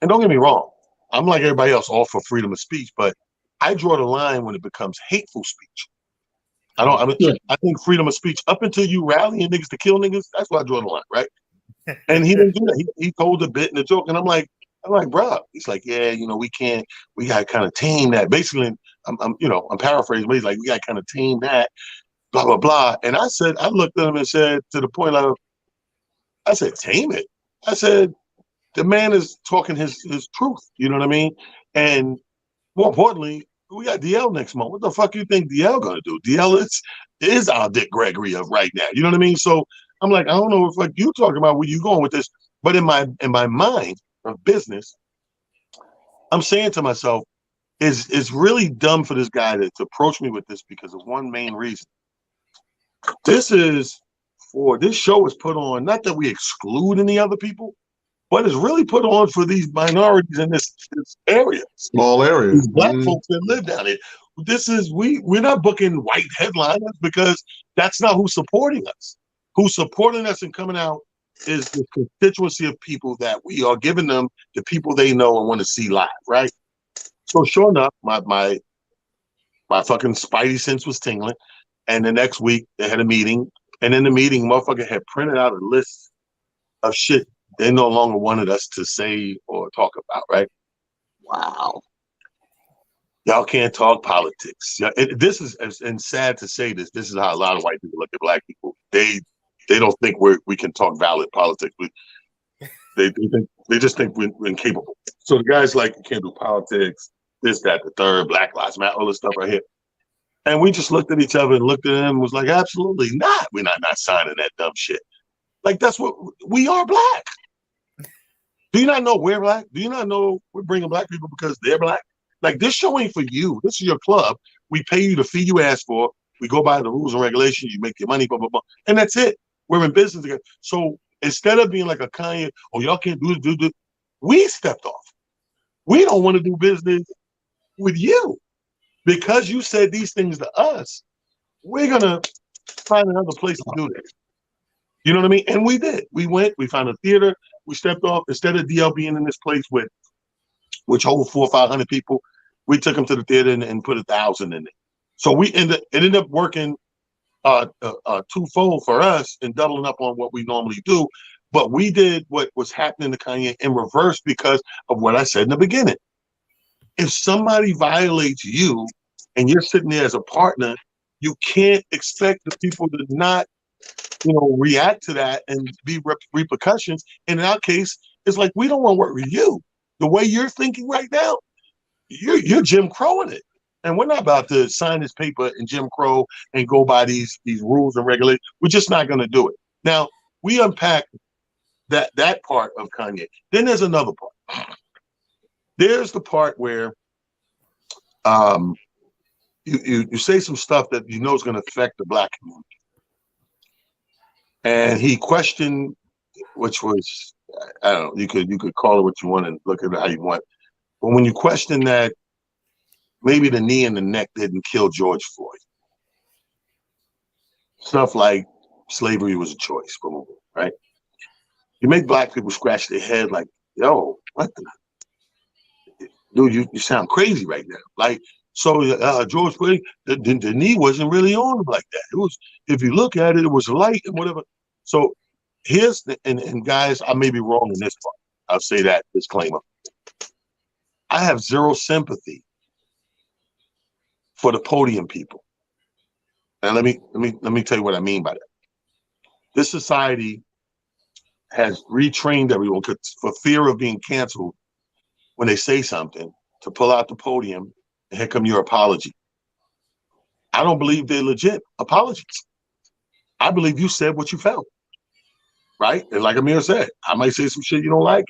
and don't get me wrong, I'm like everybody else, all for freedom of speech, but I draw the line when it becomes hateful speech. I think freedom of speech, up until you rallying niggas to kill niggas, that's where I draw the line, right? And he didn't do that. He told a bit and a joke, and I'm like, bro. He's like, yeah, we got to kind of tame that. Basically, I'm paraphrasing, but he's like, we got to kind of tame that, blah, blah, blah. And I looked at him and said, to the point of, I said, tame it. I said, the man is talking his truth. You know what I mean? And more importantly, we got DL next month. What the fuck you think DL gonna do? DL is our Dick Gregory of right now. You know what I mean? So I'm like, I don't know if like you talking about where you going with this, but in my mind of business, I'm saying to myself, it's really dumb for this guy to approach me with this because of one main reason. This show is put on, not that we exclude any other people, but it's really put on for these minorities in this area. Small areas. These black folks that live down here. We're not booking white headliners because that's not who's supporting us. Who's supporting us and coming out is the constituency of people that we are giving them the people they know and want to see live, right? So sure enough, my fucking spidey sense was tingling. And the next week they had a meeting. And in the meeting, motherfucker had printed out a list of shit they no longer wanted us to say or talk about, right? Wow. Y'all can't talk politics. This is, and sad to say this is how a lot of white people look at black people. They don't think we can talk valid politics. They just think we're incapable. So the guy's like, you can't do politics, this, that, the third, Black Lives Matter, all this stuff right here. And we just looked at each other and looked at him and was like, absolutely not. We're not signing that dumb shit. Like, that's what we are, black. Do you not know we're black? Do you not know we're bringing black people because they're black? Like, this show ain't for you. This is your club. We pay you the fee you asked for. We go by the rules and regulations. You make your money, blah, blah, blah. And that's it. We're in business together. So instead of being like a Kanye, y'all can't do this, we stepped off. We don't want to do business with you because you said these things to us. we're gonna find another place to do this. You know what I mean? And we did. We went. We found a theater. We stepped off. Instead of DL being in this place with which hold 400 or 500 people, we took them to the theater and put 1,000 in it. So it ended up working twofold for us and doubling up on what we normally do. But we did what was happening to Kanye in reverse because of what I said in the beginning. If somebody violates you and you're sitting there as a partner, you can't expect the people to not, react to that and be repercussions. And in our case, it's like, we don't want to work with you. The way you're thinking right now, you're Jim Crowing it. And we're not about to sign this paper and Jim Crow and go by these rules and regulations. We're just not going to do it. Now, we unpack that part of Kanye. Then there's another part. There's the part where you say some stuff that you know is going to affect the Black community. And he questioned, which was, I don't know, you could call it what you want and look at it how you want. But when you question that maybe the knee and the neck didn't kill George Floyd, stuff like slavery was a choice, right? You make Black people scratch their head like, yo, what the? Dude, you sound crazy right now. Like, so George Floyd, the knee wasn't really on him like that. It was, if you look at it, it was light and whatever. So here's and guys, I may be wrong in this part. I'll say that disclaimer. I have zero sympathy for the podium people. And let me tell you what I mean by that. This society has retrained everyone for fear of being canceled when they say something to pull out the podium and here come your apology. I don't believe they're legit apologies. I believe you said what you felt, right? And like Amir said, I might say some shit you don't like,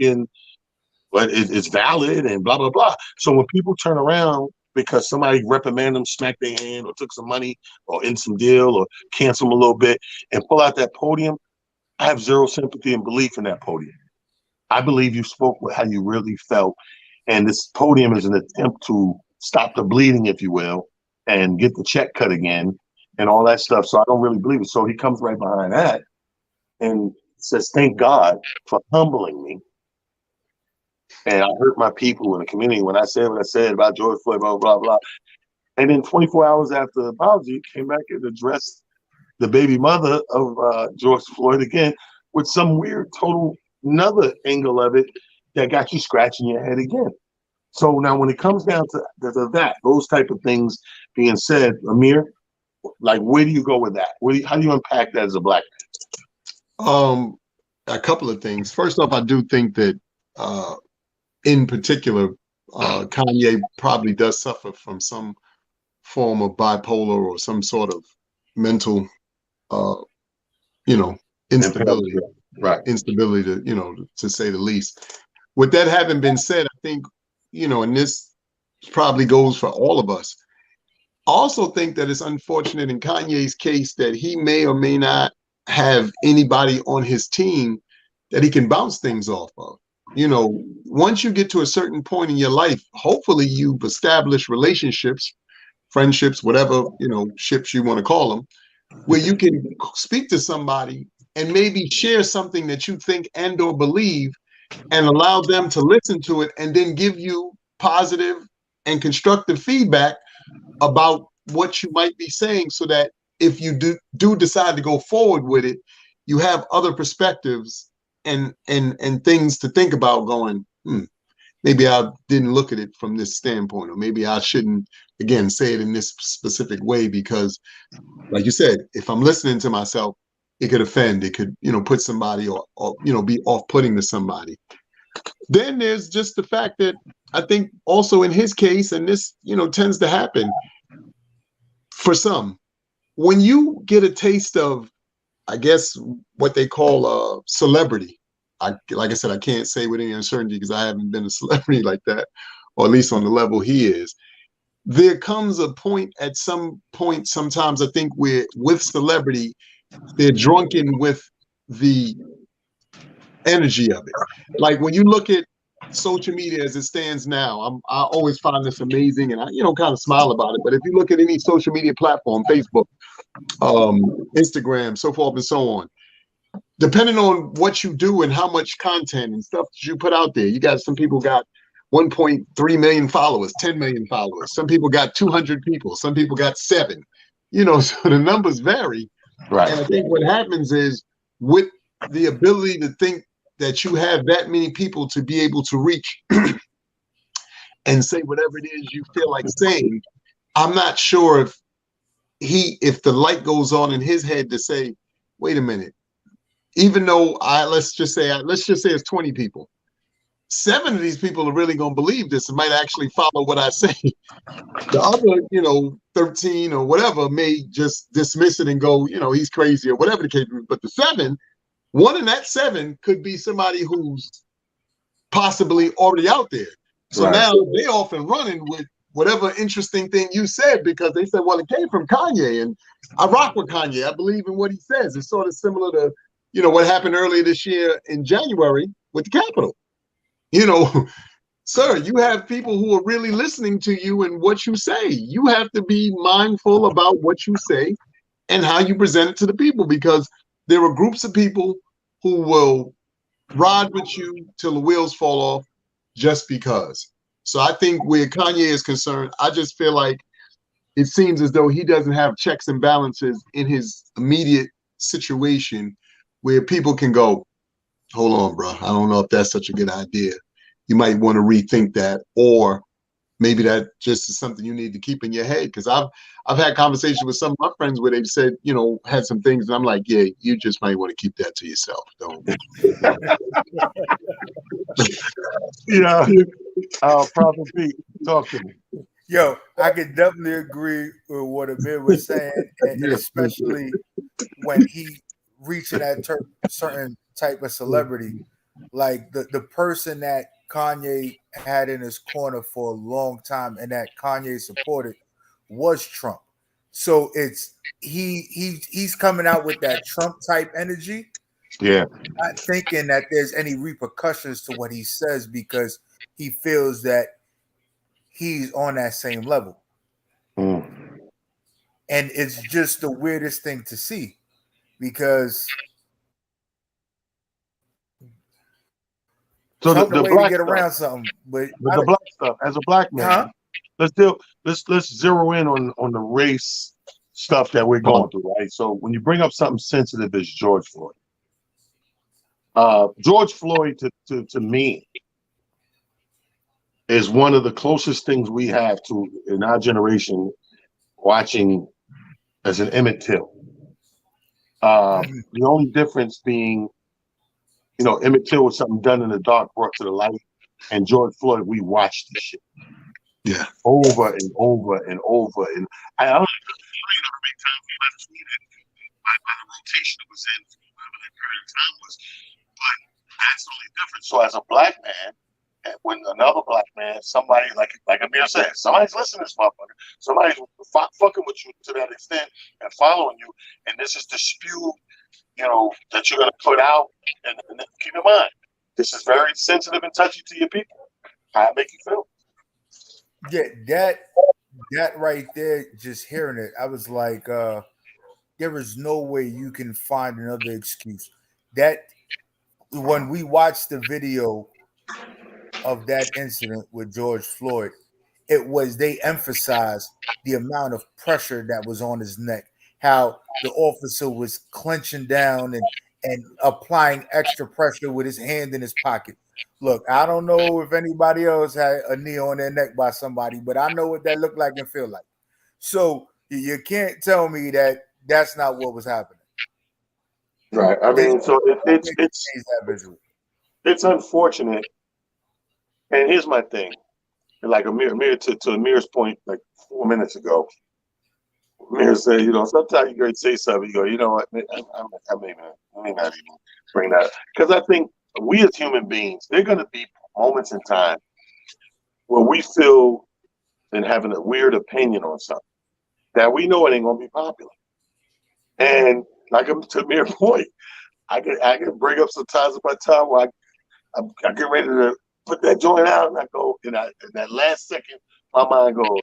but it's valid and blah, blah, blah. So when people turn around because somebody reprimanded them, smacked their hand or took some money or in some deal or cancel them a little bit and pull out that podium, I have zero sympathy and belief in that podium. I believe you spoke with how you really felt. And this podium is an attempt to stop the bleeding, if you will, and get the check cut again and all that stuff. So I don't really believe it. So he comes right behind that and says, thank God for humbling me. And I hurt my people in the community when I said what I said about George Floyd, blah, blah, blah. And then 24 hours after the apology, came back and addressed the baby mother of George Floyd again with some weird total another angle of it that got you scratching your head again. So now when it comes down to that, those type of things being said, Amir, like, where do you go with that? How do you unpack that as a Black man? A couple of things. First off, I do think that in particular, Kanye probably does suffer from some form of bipolar or some sort of mental, instability. Right. Instability, to say the least. With that having been said, I think, and this probably goes for all of us. I also think that it's unfortunate in Kanye's case that he may or may not have anybody on his team that he can bounce things off of. Once you get to a certain point in your life, hopefully you've established relationships, friendships, whatever, ships you want to call them, where you can speak to somebody and maybe share something that you think and or believe and allow them to listen to it and then give you positive and constructive feedback about what you might be saying, so that if you do decide to go forward with it, you have other perspectives and things to think about going, maybe I didn't look at it from this standpoint, or maybe I shouldn't, again, say it in this specific way, because like you said, if I'm listening to myself, it could offend, it could, put somebody or be off-putting to somebody. Then there's just the fact that I think also in his case, and this, tends to happen for some, when you get a taste of, I guess, what they call celebrity. Like I said, I can't say with any uncertainty because I haven't been a celebrity like that, or at least on the level he is. There comes a point at some point, sometimes I think with celebrity, they're drunken with the energy of it. Like when you look at social media as it stands now, I always find this amazing, and I kind of smile about it. But if you look at any social media platform, Facebook, Instagram, so forth and so on. Depending on what you do and how much content and stuff that you put out there, you got some people got 1.3 million followers, 10 million followers. Some people got 200 people. Some people got 7. You know, so the numbers vary. Right. And I think what happens is with the ability to think that you have that many people to be able to reach and say whatever it is you feel like saying, I'm not sure if the light goes on in his head to say, wait a minute, even though let's just say it's 20 people. 7 of these people are really going to believe this and might actually follow what I say. The other, 13 or whatever may just dismiss it and go, he's crazy or whatever the case is. But the 7, one in that 7 could be somebody who's possibly already out there. So now they off and running with whatever interesting thing you said, because they said, well, it came from Kanye, and I rock with Kanye. I believe in what he says. It's sort of similar to, what happened earlier this year in January with the Capitol. Sir, you have people who are really listening to you and what you say. You have to be mindful about what you say and how you present it to the people, because there are groups of people who will ride with you till the wheels fall off just because. So I think where Kanye is concerned, I just feel like it seems as though he doesn't have checks and balances in his immediate situation where people can go, hold on, bro, I don't know if that's such a good idea. You might want to rethink that, or maybe that just is something you need to keep in your head. Because I've had conversations with some of my friends where they've said, had some things, and I'm like, yeah, you just might want to keep that to yourself. Don't. Yeah. Prophet Pete, talk to me. Yo, I could definitely agree with what Amir was saying, and especially when he reaching that certain type of celebrity, like the person that Kanye had in his corner for a long time and that Kanye supported was Trump. So it's he's coming out with that Trump type energy. Yeah. Not thinking that there's any repercussions to what he says, because he feels that he's on that same level. And it's just the weirdest thing to see, because so the way black to get stuff, around something, but the black stuff, as a black man, let's zero in on the race stuff that we're going through, right? So when you bring up something sensitive as George Floyd, to me is one of the closest things we have to, in our generation, watching as an Emmett Till. The only difference being, Emmett Till was something done in the dark, brought to the light, and George Floyd, we watched this shit. Yeah. Over and over and over. And I don't know how many times we left tweeted by the rotation it was in, whatever that period of time was. But that's the only difference. So as a black man, and when another black man, somebody like Amir said, somebody's listening to this motherfucker, somebody's fucking with you to that extent and following you, and this is the spew, that you're gonna put out, and keep in mind, this is very sensitive and touchy to your people. How it make you feel? Yeah, that right there, just hearing it, I was like, there is no way you can find another excuse. That when we watched the video of that incident with George Floyd, they emphasized the amount of pressure that was on his neck, how the officer was clenching down and applying extra pressure with his hand in his pocket. Look, I don't know if anybody else had a knee on their neck by somebody, but I know what that looked like and feel like. So you can't tell me that that's not what was happening. Right. I mean, so it's unfortunate. And here's my thing. Like Amir to Amir's point, like 4 minutes ago, Amir said, sometimes you go say something, you go, you know what, I may not even bring that up. Because I think we as human beings, there are going to be moments in time where we feel and having a weird opinion on something that we know it ain't going to be popular. And like to Amir's point, I can bring up some times of my time where I get ready to put that joint out, and I go, in that last second, my mind goes,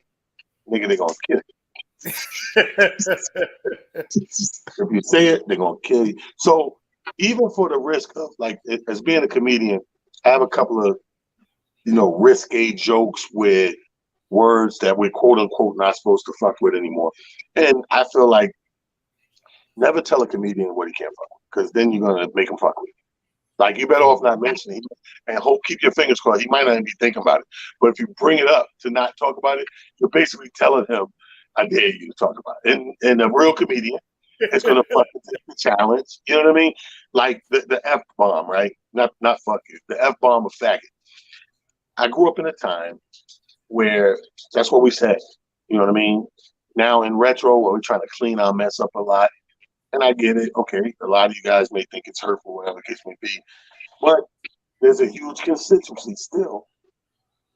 nigga, they gonna kill it. If you say it, they're gonna kill you. So even for the risk of like as being a comedian, I have a couple of risque jokes with words that we're quote unquote not supposed to fuck with anymore. And I feel like never tell a comedian what he can't fuck with, because then you're gonna make him fuck with you. Like you better off not mentioning it and hope keep your fingers crossed. He might not even be thinking about it. But if you bring it up to not talk about it, you're basically telling him, I dare you to talk about it. And a real comedian is gonna fucking take the challenge. You know what I mean? Like the F bomb, right? Not fuck you. The F bomb of faggot. I grew up in a time where that's what we said. You know what I mean? Now in retro, where we're trying to clean our mess up a lot. And I get it. Okay, a lot of you guys may think it's hurtful, whatever the case may be. But there's a huge constituency still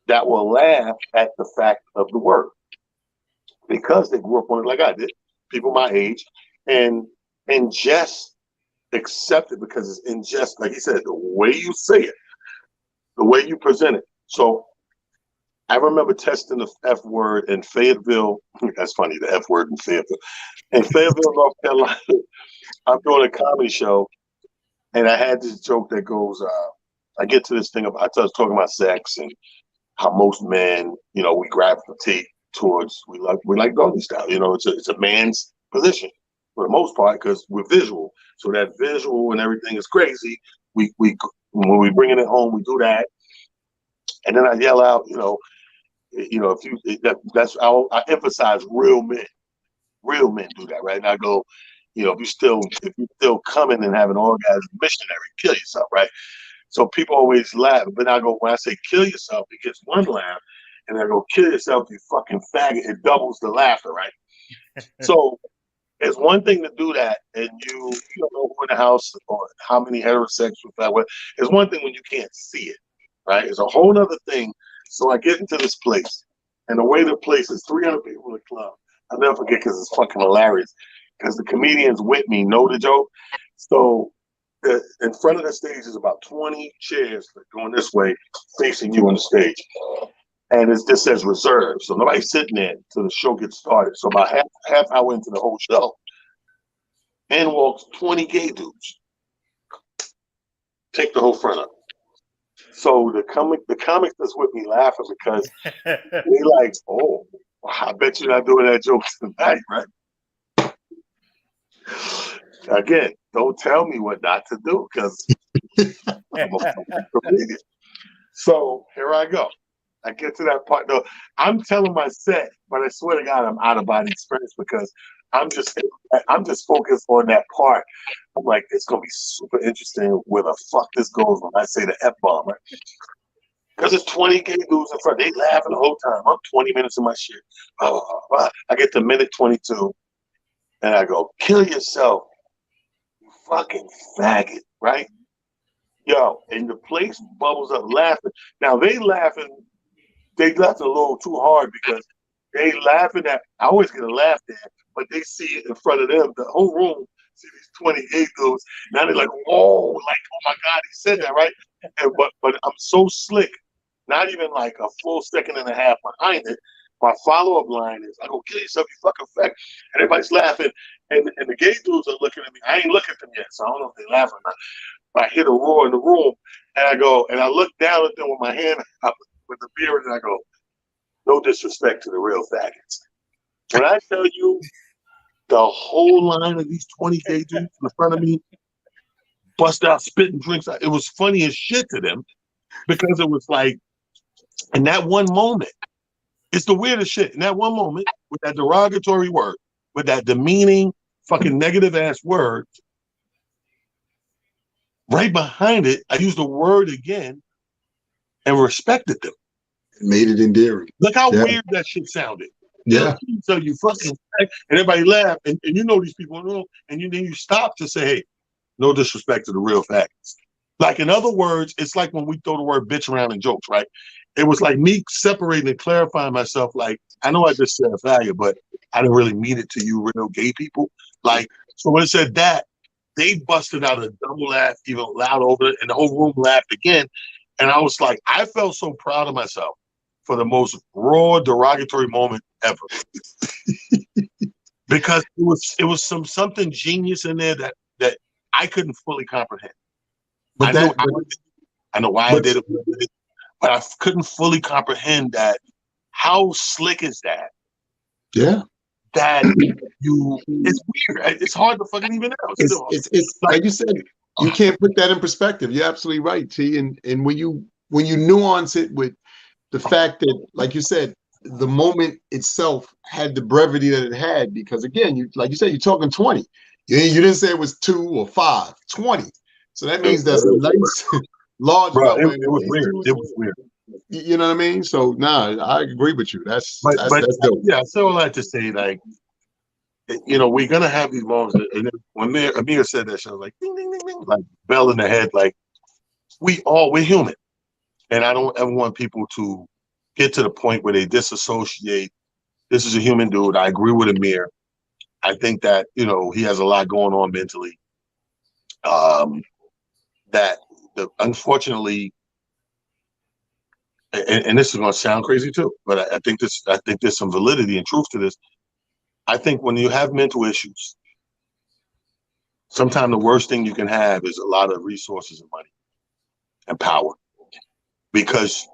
that will laugh at the fact of the word because they grew up on it like I did, people my age, and just accept it because it's in just, like he said, the way you say it, the way you present it. So I remember testing the F word in Fayetteville. That's funny, the F word in Fayetteville. In Fayetteville, North Carolina, I'm doing a comedy show, and I had this joke that goes, I get to this thing about, I was talking about sex and how most men, we gravitate towards, we like doggy style. It's a man's position for the most part because we're visual. So that visual and everything is crazy. We when we bring it home, we do that, and then I yell out, if you I emphasize real men. Real men do that, right? And I go, if you still coming and having orgasm, missionary, kill yourself, right? So people always laugh, but I go, when I say kill yourself, it gets one laugh, and I go, kill yourself, you fucking faggot. It doubles the laughter, right? So it's one thing to do that, and you don't know who in the house or how many heterosexuals that way. It's one thing when you can't see it, right? It's a whole other thing. So I get into this place, and the way the place is 300 people in the club. I'll never forget because it's fucking hilarious. Because the comedians with me know the joke. So in front of the stage is about 20 chairs going this way, facing you on the stage. And it just says reserved. So nobody's sitting there until the show gets started. So about half hour into the whole show, in walks 20 gay dudes. Take the whole front up. So the comics that's with me laughing because they like, oh, I bet you're not doing that joke tonight, right? Again, don't tell me what not to do because I'm a fucking comedian. So here I go. I get to that part. No, I'm telling my set, but I swear to God, I'm out of body experience because I'm just focused on that part. I'm like, it's gonna be super interesting where the fuck this goes when I say the F bomb, right? Because it's 20 gay dudes in front. They laughing the whole time. I'm 20 minutes in my shit. I get to minute 22, and I go, kill yourself, you fucking faggot, right? Yo, and the place bubbles up laughing. Now they laughing a little too hard because they laughing at, I always get a laugh there, but they see it in front of them. The whole room see these 28 dudes. Now they're like, whoa, like, oh my God, he said that, right? And but I'm so slick, not even like a full second and a half behind it. My follow-up line is, I go, kill yourself, you fucking fag. And everybody's laughing. And the gay dudes are looking at me. I ain't looking at them yet, so I don't know if they laugh or not. But I hear a roar in the room, and I go, and I look down at them with my hand up with the beard, and I go, no disrespect to the real faggots. When I tell you the whole line of these 20 gay dudes in front of me bust out spitting drinks, it was funny as shit to them because it was like, in that one moment, it's the weirdest shit. In that one moment, with that derogatory word, with that demeaning, fucking negative ass word, right behind it, I used the word again and respected them. Made it endearing. Look how weird that shit sounded. Yeah. So you fucking, and everybody laughed, and you know these people, and then you stop to say, hey, no disrespect to the real facts. Like, in other words, it's like when we throw the word bitch around in jokes, right? It was like me separating and clarifying myself. Like, I know I just said faggot, but I didn't really mean it to you real gay people. Like, so when it said that, they busted out a double laugh, even loud over it, and the whole room laughed again. And I was like, I felt so proud of myself for the most raw, derogatory moment ever. because it was something genius in there that I couldn't fully comprehend. But I know why I but did it, but I couldn't fully comprehend that. How slick is that? yeah, That it's weird. It's hard to fucking even know. it's Like, like you said, you can't put that in perspective. You're absolutely right, T. And when you nuance it with the fact that, like you said, the moment itself had the brevity that it had, because again, like you said, you're talking 20. You didn't say it was 2 or 5, 20. So that means that's a nice large bro, number. it was weird. It was weird. You know what I mean? So nah, I agree with you. That's But dope. yeah, I still like to say, like, we're gonna have these moments. And when Amir said that, shit, I was like, ding, ding, ding, ding, like bell in the head. Like, we're human, and I don't ever want people to get to the point where they disassociate. This is a human dude. I agree with Amir. I think that he has a lot going on mentally. That unfortunately, and this is going to sound crazy too, but I think there's some validity and truth to this. I think when you have mental issues, sometimes the worst thing you can have is a lot of resources and money and power, because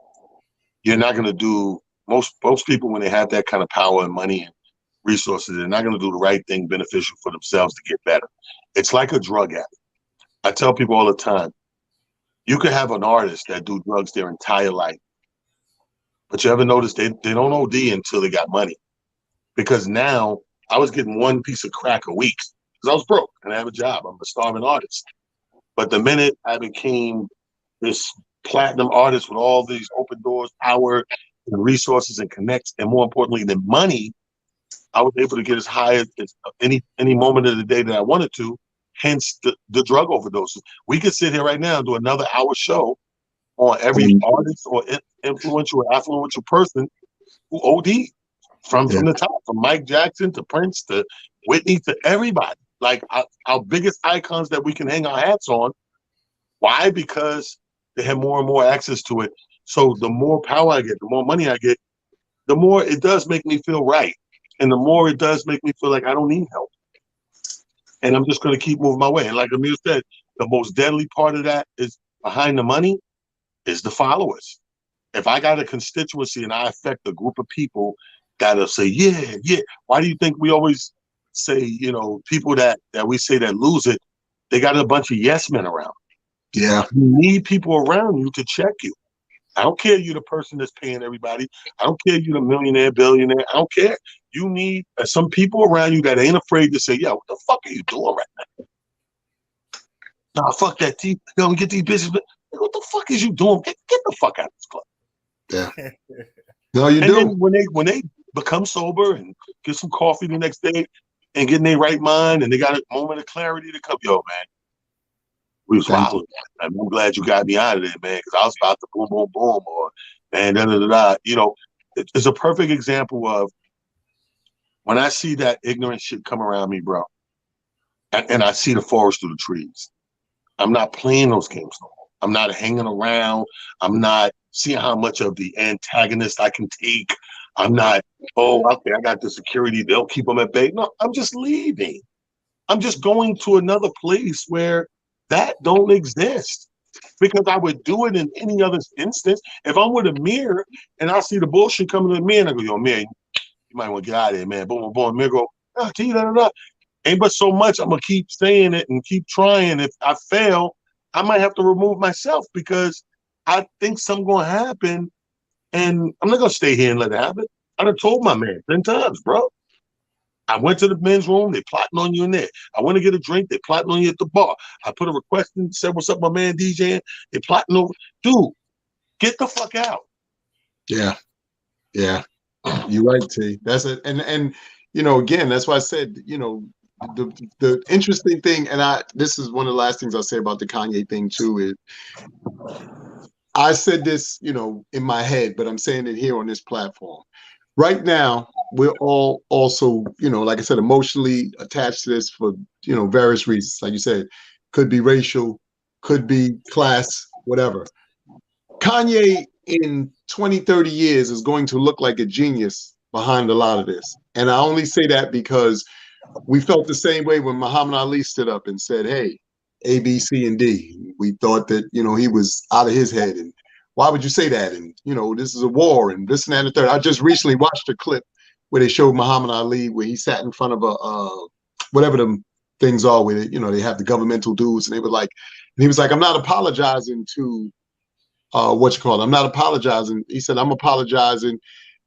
you're not going to do most people when they have that kind of power and money and resources, they're not going to do the right thing beneficial for themselves to get better. It's like a drug addict. I tell people all the time, you could have an artist that do drugs their entire life, but you ever notice they don't OD until they got money? Because now I was getting one piece of crack a week because I was broke and I have a job. I'm a starving artist. But the minute I became this platinum artist with all these open doors, power, and resources and connects, and more importantly than money, I was able to get as high as any moment of the day that I wanted to, hence the drug overdoses. We could sit here right now and do another hour show on every artist or influential or affluential person who OD from the top, from Mike Jackson to Prince to Whitney to everybody. Like our biggest icons that we can hang our hats on. Why? Because they have more and more access to it. So the more power I get, the more money I get, the more it does make me feel right. And the more it does make me feel like I don't need help. And I'm just going to keep moving my way. And like Amir said, the most deadly part of that is behind the money is the followers. If I got a constituency and I affect a group of people that'll say, yeah, yeah. Why do you think we always say, people that we say that lose it, they got a bunch of yes men around. Yeah. You need people around you to check you. I don't care you're the person that's paying everybody. I don't care you're the millionaire, billionaire. I don't care. You need some people around you that ain't afraid to say, yeah, what the fuck are you doing right now? Nah, fuck that. Get these bitches. What the fuck is you doing? Get the fuck out of this club. Yeah. No, you do. And then when they become sober and get some coffee the next day and get in their right mind and they got a moment of clarity to come, yo, man, we was wild. I'm glad you got me out of there, man, because I was about to boom, boom, boom, or man, da da da da. It's a perfect example of when I see that ignorant shit come around me, bro, and I see the forest through the trees. I'm not playing those games no more. I'm not hanging around. I'm not seeing how much of the antagonist I can take. I'm not, okay, I got the security. They'll keep them at bay. No, I'm just leaving. I'm just going to another place where that don't exist, because I would do it in any other instance. If I'm with Amir and I see the bullshit coming to Amir and I go, yo, Amir, you might want to get out of there, man. Boom, boom, boom. Amir go, ain't but so much. I'm going to keep saying it and keep trying. If I fail, I might have to remove myself because I think something's going to happen and I'm not going to stay here and let it happen. I done told my man 10 times, bro. I went to the men's room. They plotting on you in there. I went to get a drink. They plotting on you at the bar. I put a request in, said, what's up, my man DJing? They plotting over. Dude, get the fuck out. Yeah. Yeah. You're right, T. That's it. And again, that's why I said, the interesting thing, and this is one of the last things I'll say about the Kanye thing too, is I said this, in my head, but I'm saying it here on this platform. Right now, we're all also, like I said, emotionally attached to this for, various reasons. Like you said, could be racial, could be class, whatever. Kanye in 20, 30 years is going to look like a genius behind a lot of this. And I only say that because we felt the same way when Muhammad Ali stood up and said, "Hey, A, B, C, and D." We thought that he was out of his head, and why would you say that? And this is a war, and this and that and the third. I just recently watched a clip where they showed Muhammad Ali where he sat in front of a whatever them things are, where they have the governmental dudes, and he was like, "I'm not apologizing to I'm not apologizing." He said, "I'm apologizing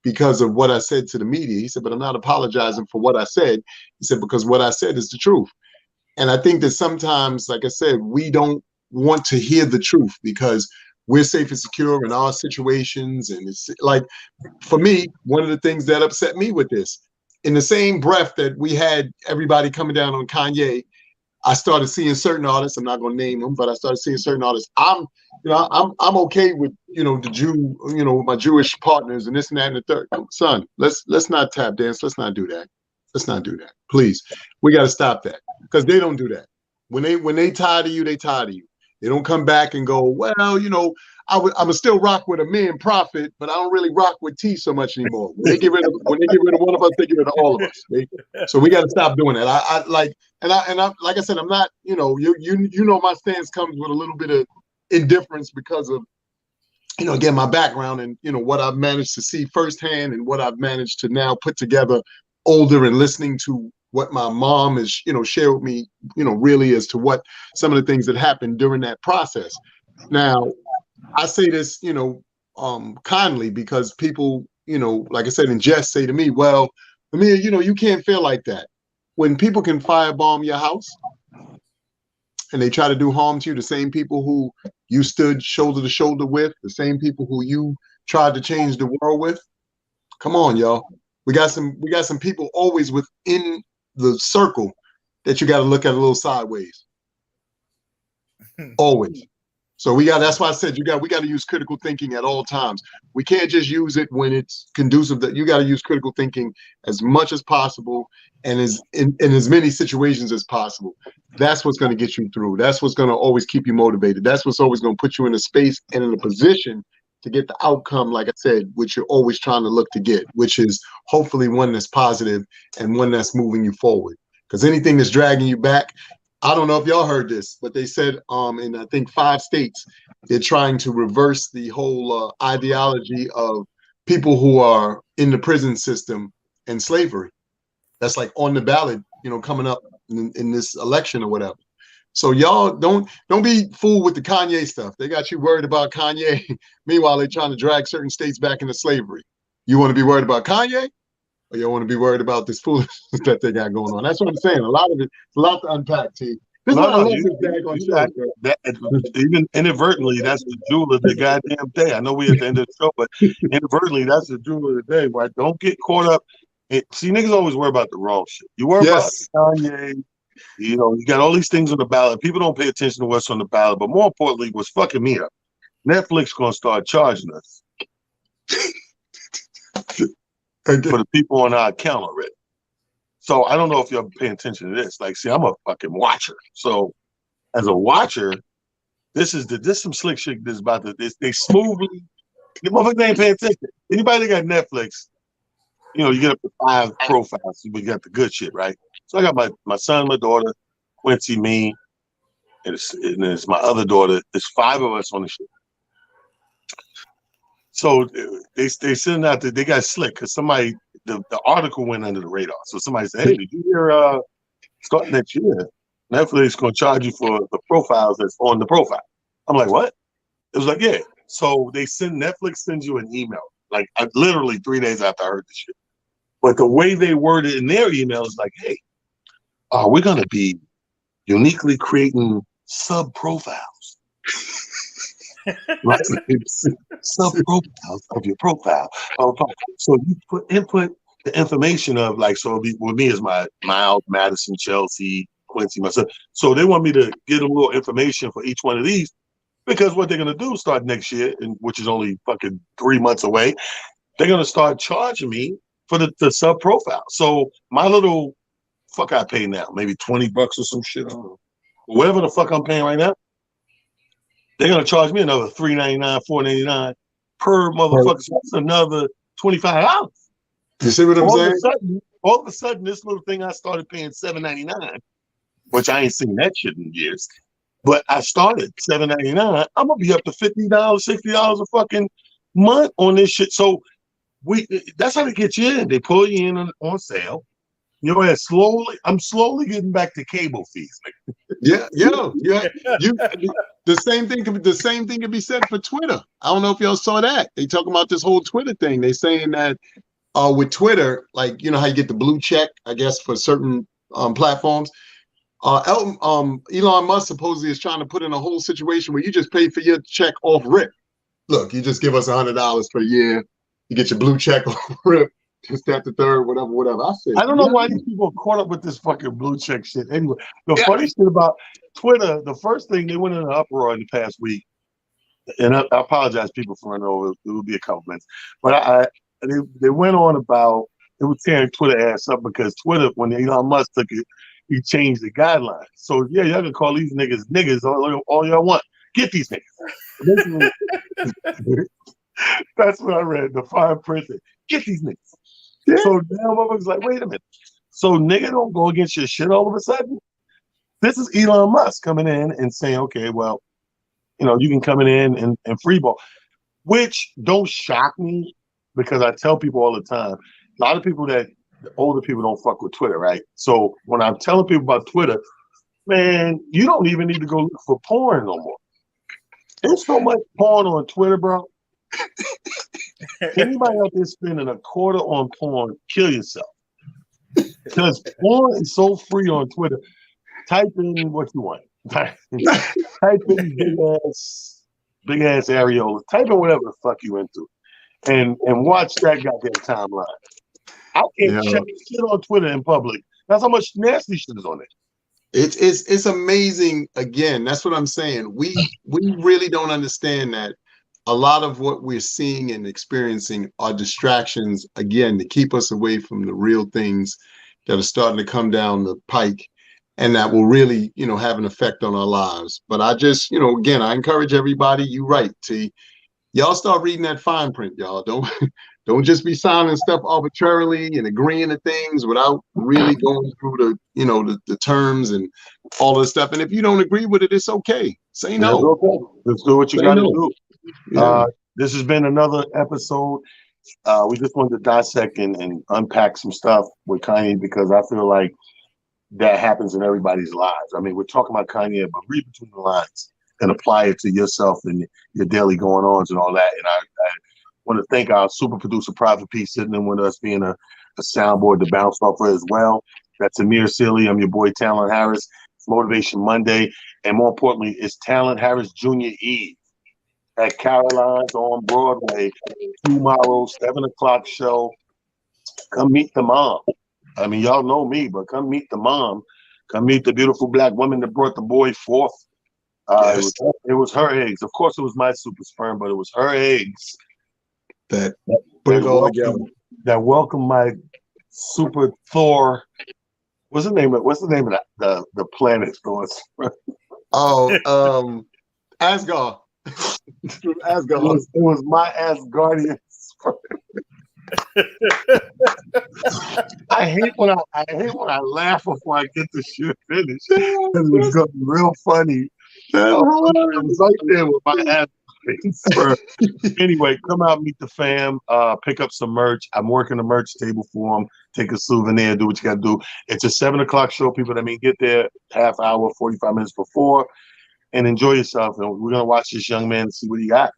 because of what I said to the media." He said, "But I'm not apologizing for what I said." He said, "Because what I said is the truth." And I think that sometimes, like I said, we don't want to hear the truth because we're safe and secure in our situations. And it's like, for me, one of the things that upset me with this, in the same breath that we had everybody coming down on Kanye, I started seeing certain artists. I'm not going to name them, but I started seeing certain artists. I'm okay with the Jew, with my Jewish partners and this and that and the third. Son, let's not tap dance. Let's not do that. Let's not do that. Please, we got to stop that because they don't do that. When they tired of you, they tired of you. They don't come back and go, well, I'm still rock with Amir and Prophet, but I don't really rock with T so much anymore. When they get rid of one of us, they get rid of all of us. So we got to stop doing that. I like. And I like I said, I'm not, you know my stance comes with a little bit of indifference because of, again, my background and, what I've managed to see firsthand and what I've managed to now put together older and listening to what my mom has, shared with me, really as to what some of the things that happened during that process. Now, I say this, kindly because people, like I said, in jest say to me, well, Amir, you can't feel like that. When people can firebomb your house and they try to do harm to you, the same people who you stood shoulder to shoulder with, the same people who you tried to change the world with, come on, y'all. We got some people always within the circle that you got to look at a little sideways. Always. So that's why I said we got to use critical thinking at all times. We can't just use it when it's conducive. That you got to use critical thinking as much as possible and in as many situations as possible. That's what's going to get you through. That's what's going to always keep you motivated. That's what's always going to put you in a space and in a position to get the outcome, like I said, which you're always trying to look to get, which is hopefully one that's positive and one that's moving you forward. Because anything that's dragging you back, I don't know if y'all heard this, but they said in I think 5 states, they're trying to reverse the whole ideology of people who are in the prison system and slavery. That's like on the ballot, coming up in this election or whatever. So y'all don't be fooled with the Kanye stuff. They got you worried about Kanye. Meanwhile, they're trying to drag certain states back into slavery. You want to be worried about Kanye? Or you want to be worried about this foolishness that they got going on? That's what I'm saying. A lot of it, a lot to unpack, T. This is why I love this daggone show. Even inadvertently, that's the jewel of the goddamn day. I know we at the end of the show, but inadvertently, that's the jewel of the day. Right? Don't get caught up. See, niggas always worry about the wrong shit. You worry about Kanye. You got all these things on the ballot. People don't pay attention to what's on the ballot. But more importantly, what's fucking me up, Netflix gonna start charging us for the people on our account already. So I don't know if y'all paying attention to this. Like, see, I'm a fucking watcher. So as a watcher, this some slick shit that's about to they smoothly. The motherfuckers ain't paying attention. Anybody that got Netflix, you get up to 5 profiles. We got the good shit, right? So I got my son, my daughter, Quincy, me, and it's my other daughter. There's 5 of us on the shit. So they sending out they got slick because somebody the article went under the radar. So somebody said, "Hey, did you hear? Starting next year, Netflix is gonna charge you for the profiles that's on the profile." I'm like, "What?" It was like, "Yeah." So Netflix sends you an email, like literally 3 days after I heard this shit. But the way they word it in their email is like, "Hey, we're gonna be uniquely creating sub profiles." Right? Sub profiles of your profile. So you input the information of with me is my Miles, Madison, Chelsea, Quincy, myself. So they want me to give them a little information for each one of these because what they're gonna do start next year, which is only fucking 3 months away, they're gonna start charging me for the sub profile. So my little I pay now, maybe $20 or some shit. Whatever the fuck I'm paying right now. They're gonna charge me another $3.99, $4.99 per motherfucker. So that's another $25. You see what I'm saying? all of a sudden, this little thing I started paying $7.99, which I ain't seen that shit in years. But I started $7.99. I'm gonna be up to $50, $60 a fucking month on this shit. So that's how they get you in. They pull you in on sale. You know, I'm slowly getting back to cable fees. Yeah. The same thing can be said for Twitter. I don't know if y'all saw that. They talking about this whole Twitter thing. They saying that with Twitter, like you know how you get the blue check, I guess for certain platforms. Elon Musk supposedly is trying to put in a whole situation where you just pay for your check off rip. Look, you just give us $100 per year. You get your blue check off rip. Just that, the third, whatever. I said, I don't know why these people are caught up with this fucking blue check shit. Anyway, the funny shit about Twitter, the first thing they went in an uproar in the past week, and I apologize, people, for running over. It will be a couple minutes, but they went on about it was tearing Twitter ass up because Twitter, when Elon Musk took it, he changed the guidelines. So yeah, y'all can call these niggas all y'all want. Get these niggas. That's what I read. The fine print. Get these niggas. Yeah. So now motherfuckers like, wait a minute. So nigga don't go against your shit all of a sudden. This is Elon Musk coming in and saying, okay, well, you know, you can come in and free ball, which don't shock me because I tell people all the time, a lot of people the older people don't fuck with Twitter, right? So when I'm telling people about Twitter, man, you don't even need to go look for porn no more. There's so much porn on Twitter, bro. Anybody out there spending a quarter on porn, kill yourself. Because porn is so free on Twitter. Type in what you want. Type in big ass areola. Type in whatever the fuck you into. And watch that goddamn timeline. I can't check shit on Twitter in public. That's how much nasty shit is on it. It's amazing. Again, that's what I'm saying. We really don't understand that a lot of what we're seeing and experiencing are distractions, again, to keep us away from the real things that are starting to come down the pike and that will really, you know, have an effect on our lives. But I just, you know, again, I encourage everybody, you right, T. Y'all start reading that fine print, y'all. Don't just be signing stuff arbitrarily and agreeing to things without really going through the, you know, the terms and all this stuff. And if you don't agree with it, it's okay. Say no. It's okay. Let's do what you got to do. Yeah. This has been another episode. We just wanted to dissect and unpack some stuff with Kanye because I feel like that happens in everybody's lives. I mean, we're talking about Kanye, but read between the lines and apply it to yourself and your daily going-ons and all that. And I want to thank our super producer, Prophet P, sitting in with us, being a soundboard to bounce off of as well. That's Amir Sealy. I'm your boy, Talent Harris. It's Motivation Monday. And more importantly, it's Talent Harris Jr. Eve at Caroline's on Broadway tomorrow, 7 o'clock show. Come meet the mom. I mean, y'all know me, but come meet the mom. Come meet the beautiful black woman that brought the boy forth. Yes. It was her eggs. Of course, it was my super sperm, but it was her eggs that put it all together. That welcomed my super Thor. What's the name of the planet Thor? Asgard. Asgard. It was my Asgardian. I hate when I laugh before I get the shit finished. Because it's gonna be real funny. It's right there with my ass. Anyway, come out, meet the fam, pick up some merch. I'm working the merch table for them. Take a souvenir, do what you got to do. It's a 7 o'clock show, people. Get there half hour, 45 minutes before, and enjoy yourself. And we're gonna watch this young man and see what he got.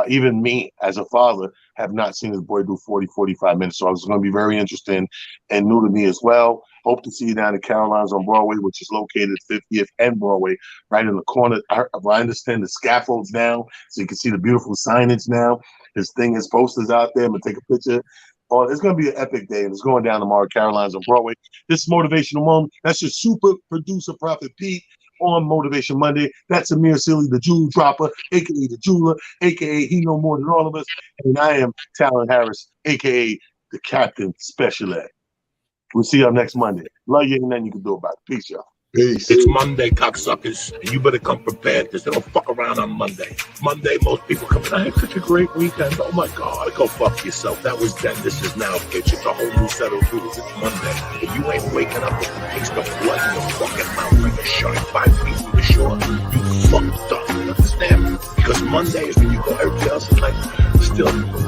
Even me, as a father, have not seen his boy do 40, 45 minutes. So it's going to be very interesting and new to me as well. Hope to see you down at Caroline's on Broadway, which is located at 50th and Broadway, right in the corner. I understand the scaffold's down, so you can see the beautiful signage now. His posters out there. I'm going to take a picture. Oh, it's going to be an epic day, and it's going down tomorrow at Caroline's on Broadway. This is Motivational Moment. That's your super producer, Prophet Pete, on Motivation Monday. That's Amir Sealy, the jewel dropper, a.k.a. the jeweler, a.k.a. he know more than all of us. And I am Talent Harris, a.k.a. the Captain Special Ed. We'll see y'all next Monday. Love you, and nothing you can do about it. Peace, y'all. Peace. It's Monday, cocksuckers, and you better come prepared because they don't fuck around on Monday. Monday, most people come in. I had such a great weekend. Oh my God, go fuck yourself. That was then. This is now, bitch. It's a whole new set of rules. It's Monday. If you ain't waking up with the taste of blood in your fucking mouth like a shark 5 feet from the shore, you fucked up. You understand? Because Monday is when you go, everybody else is like, still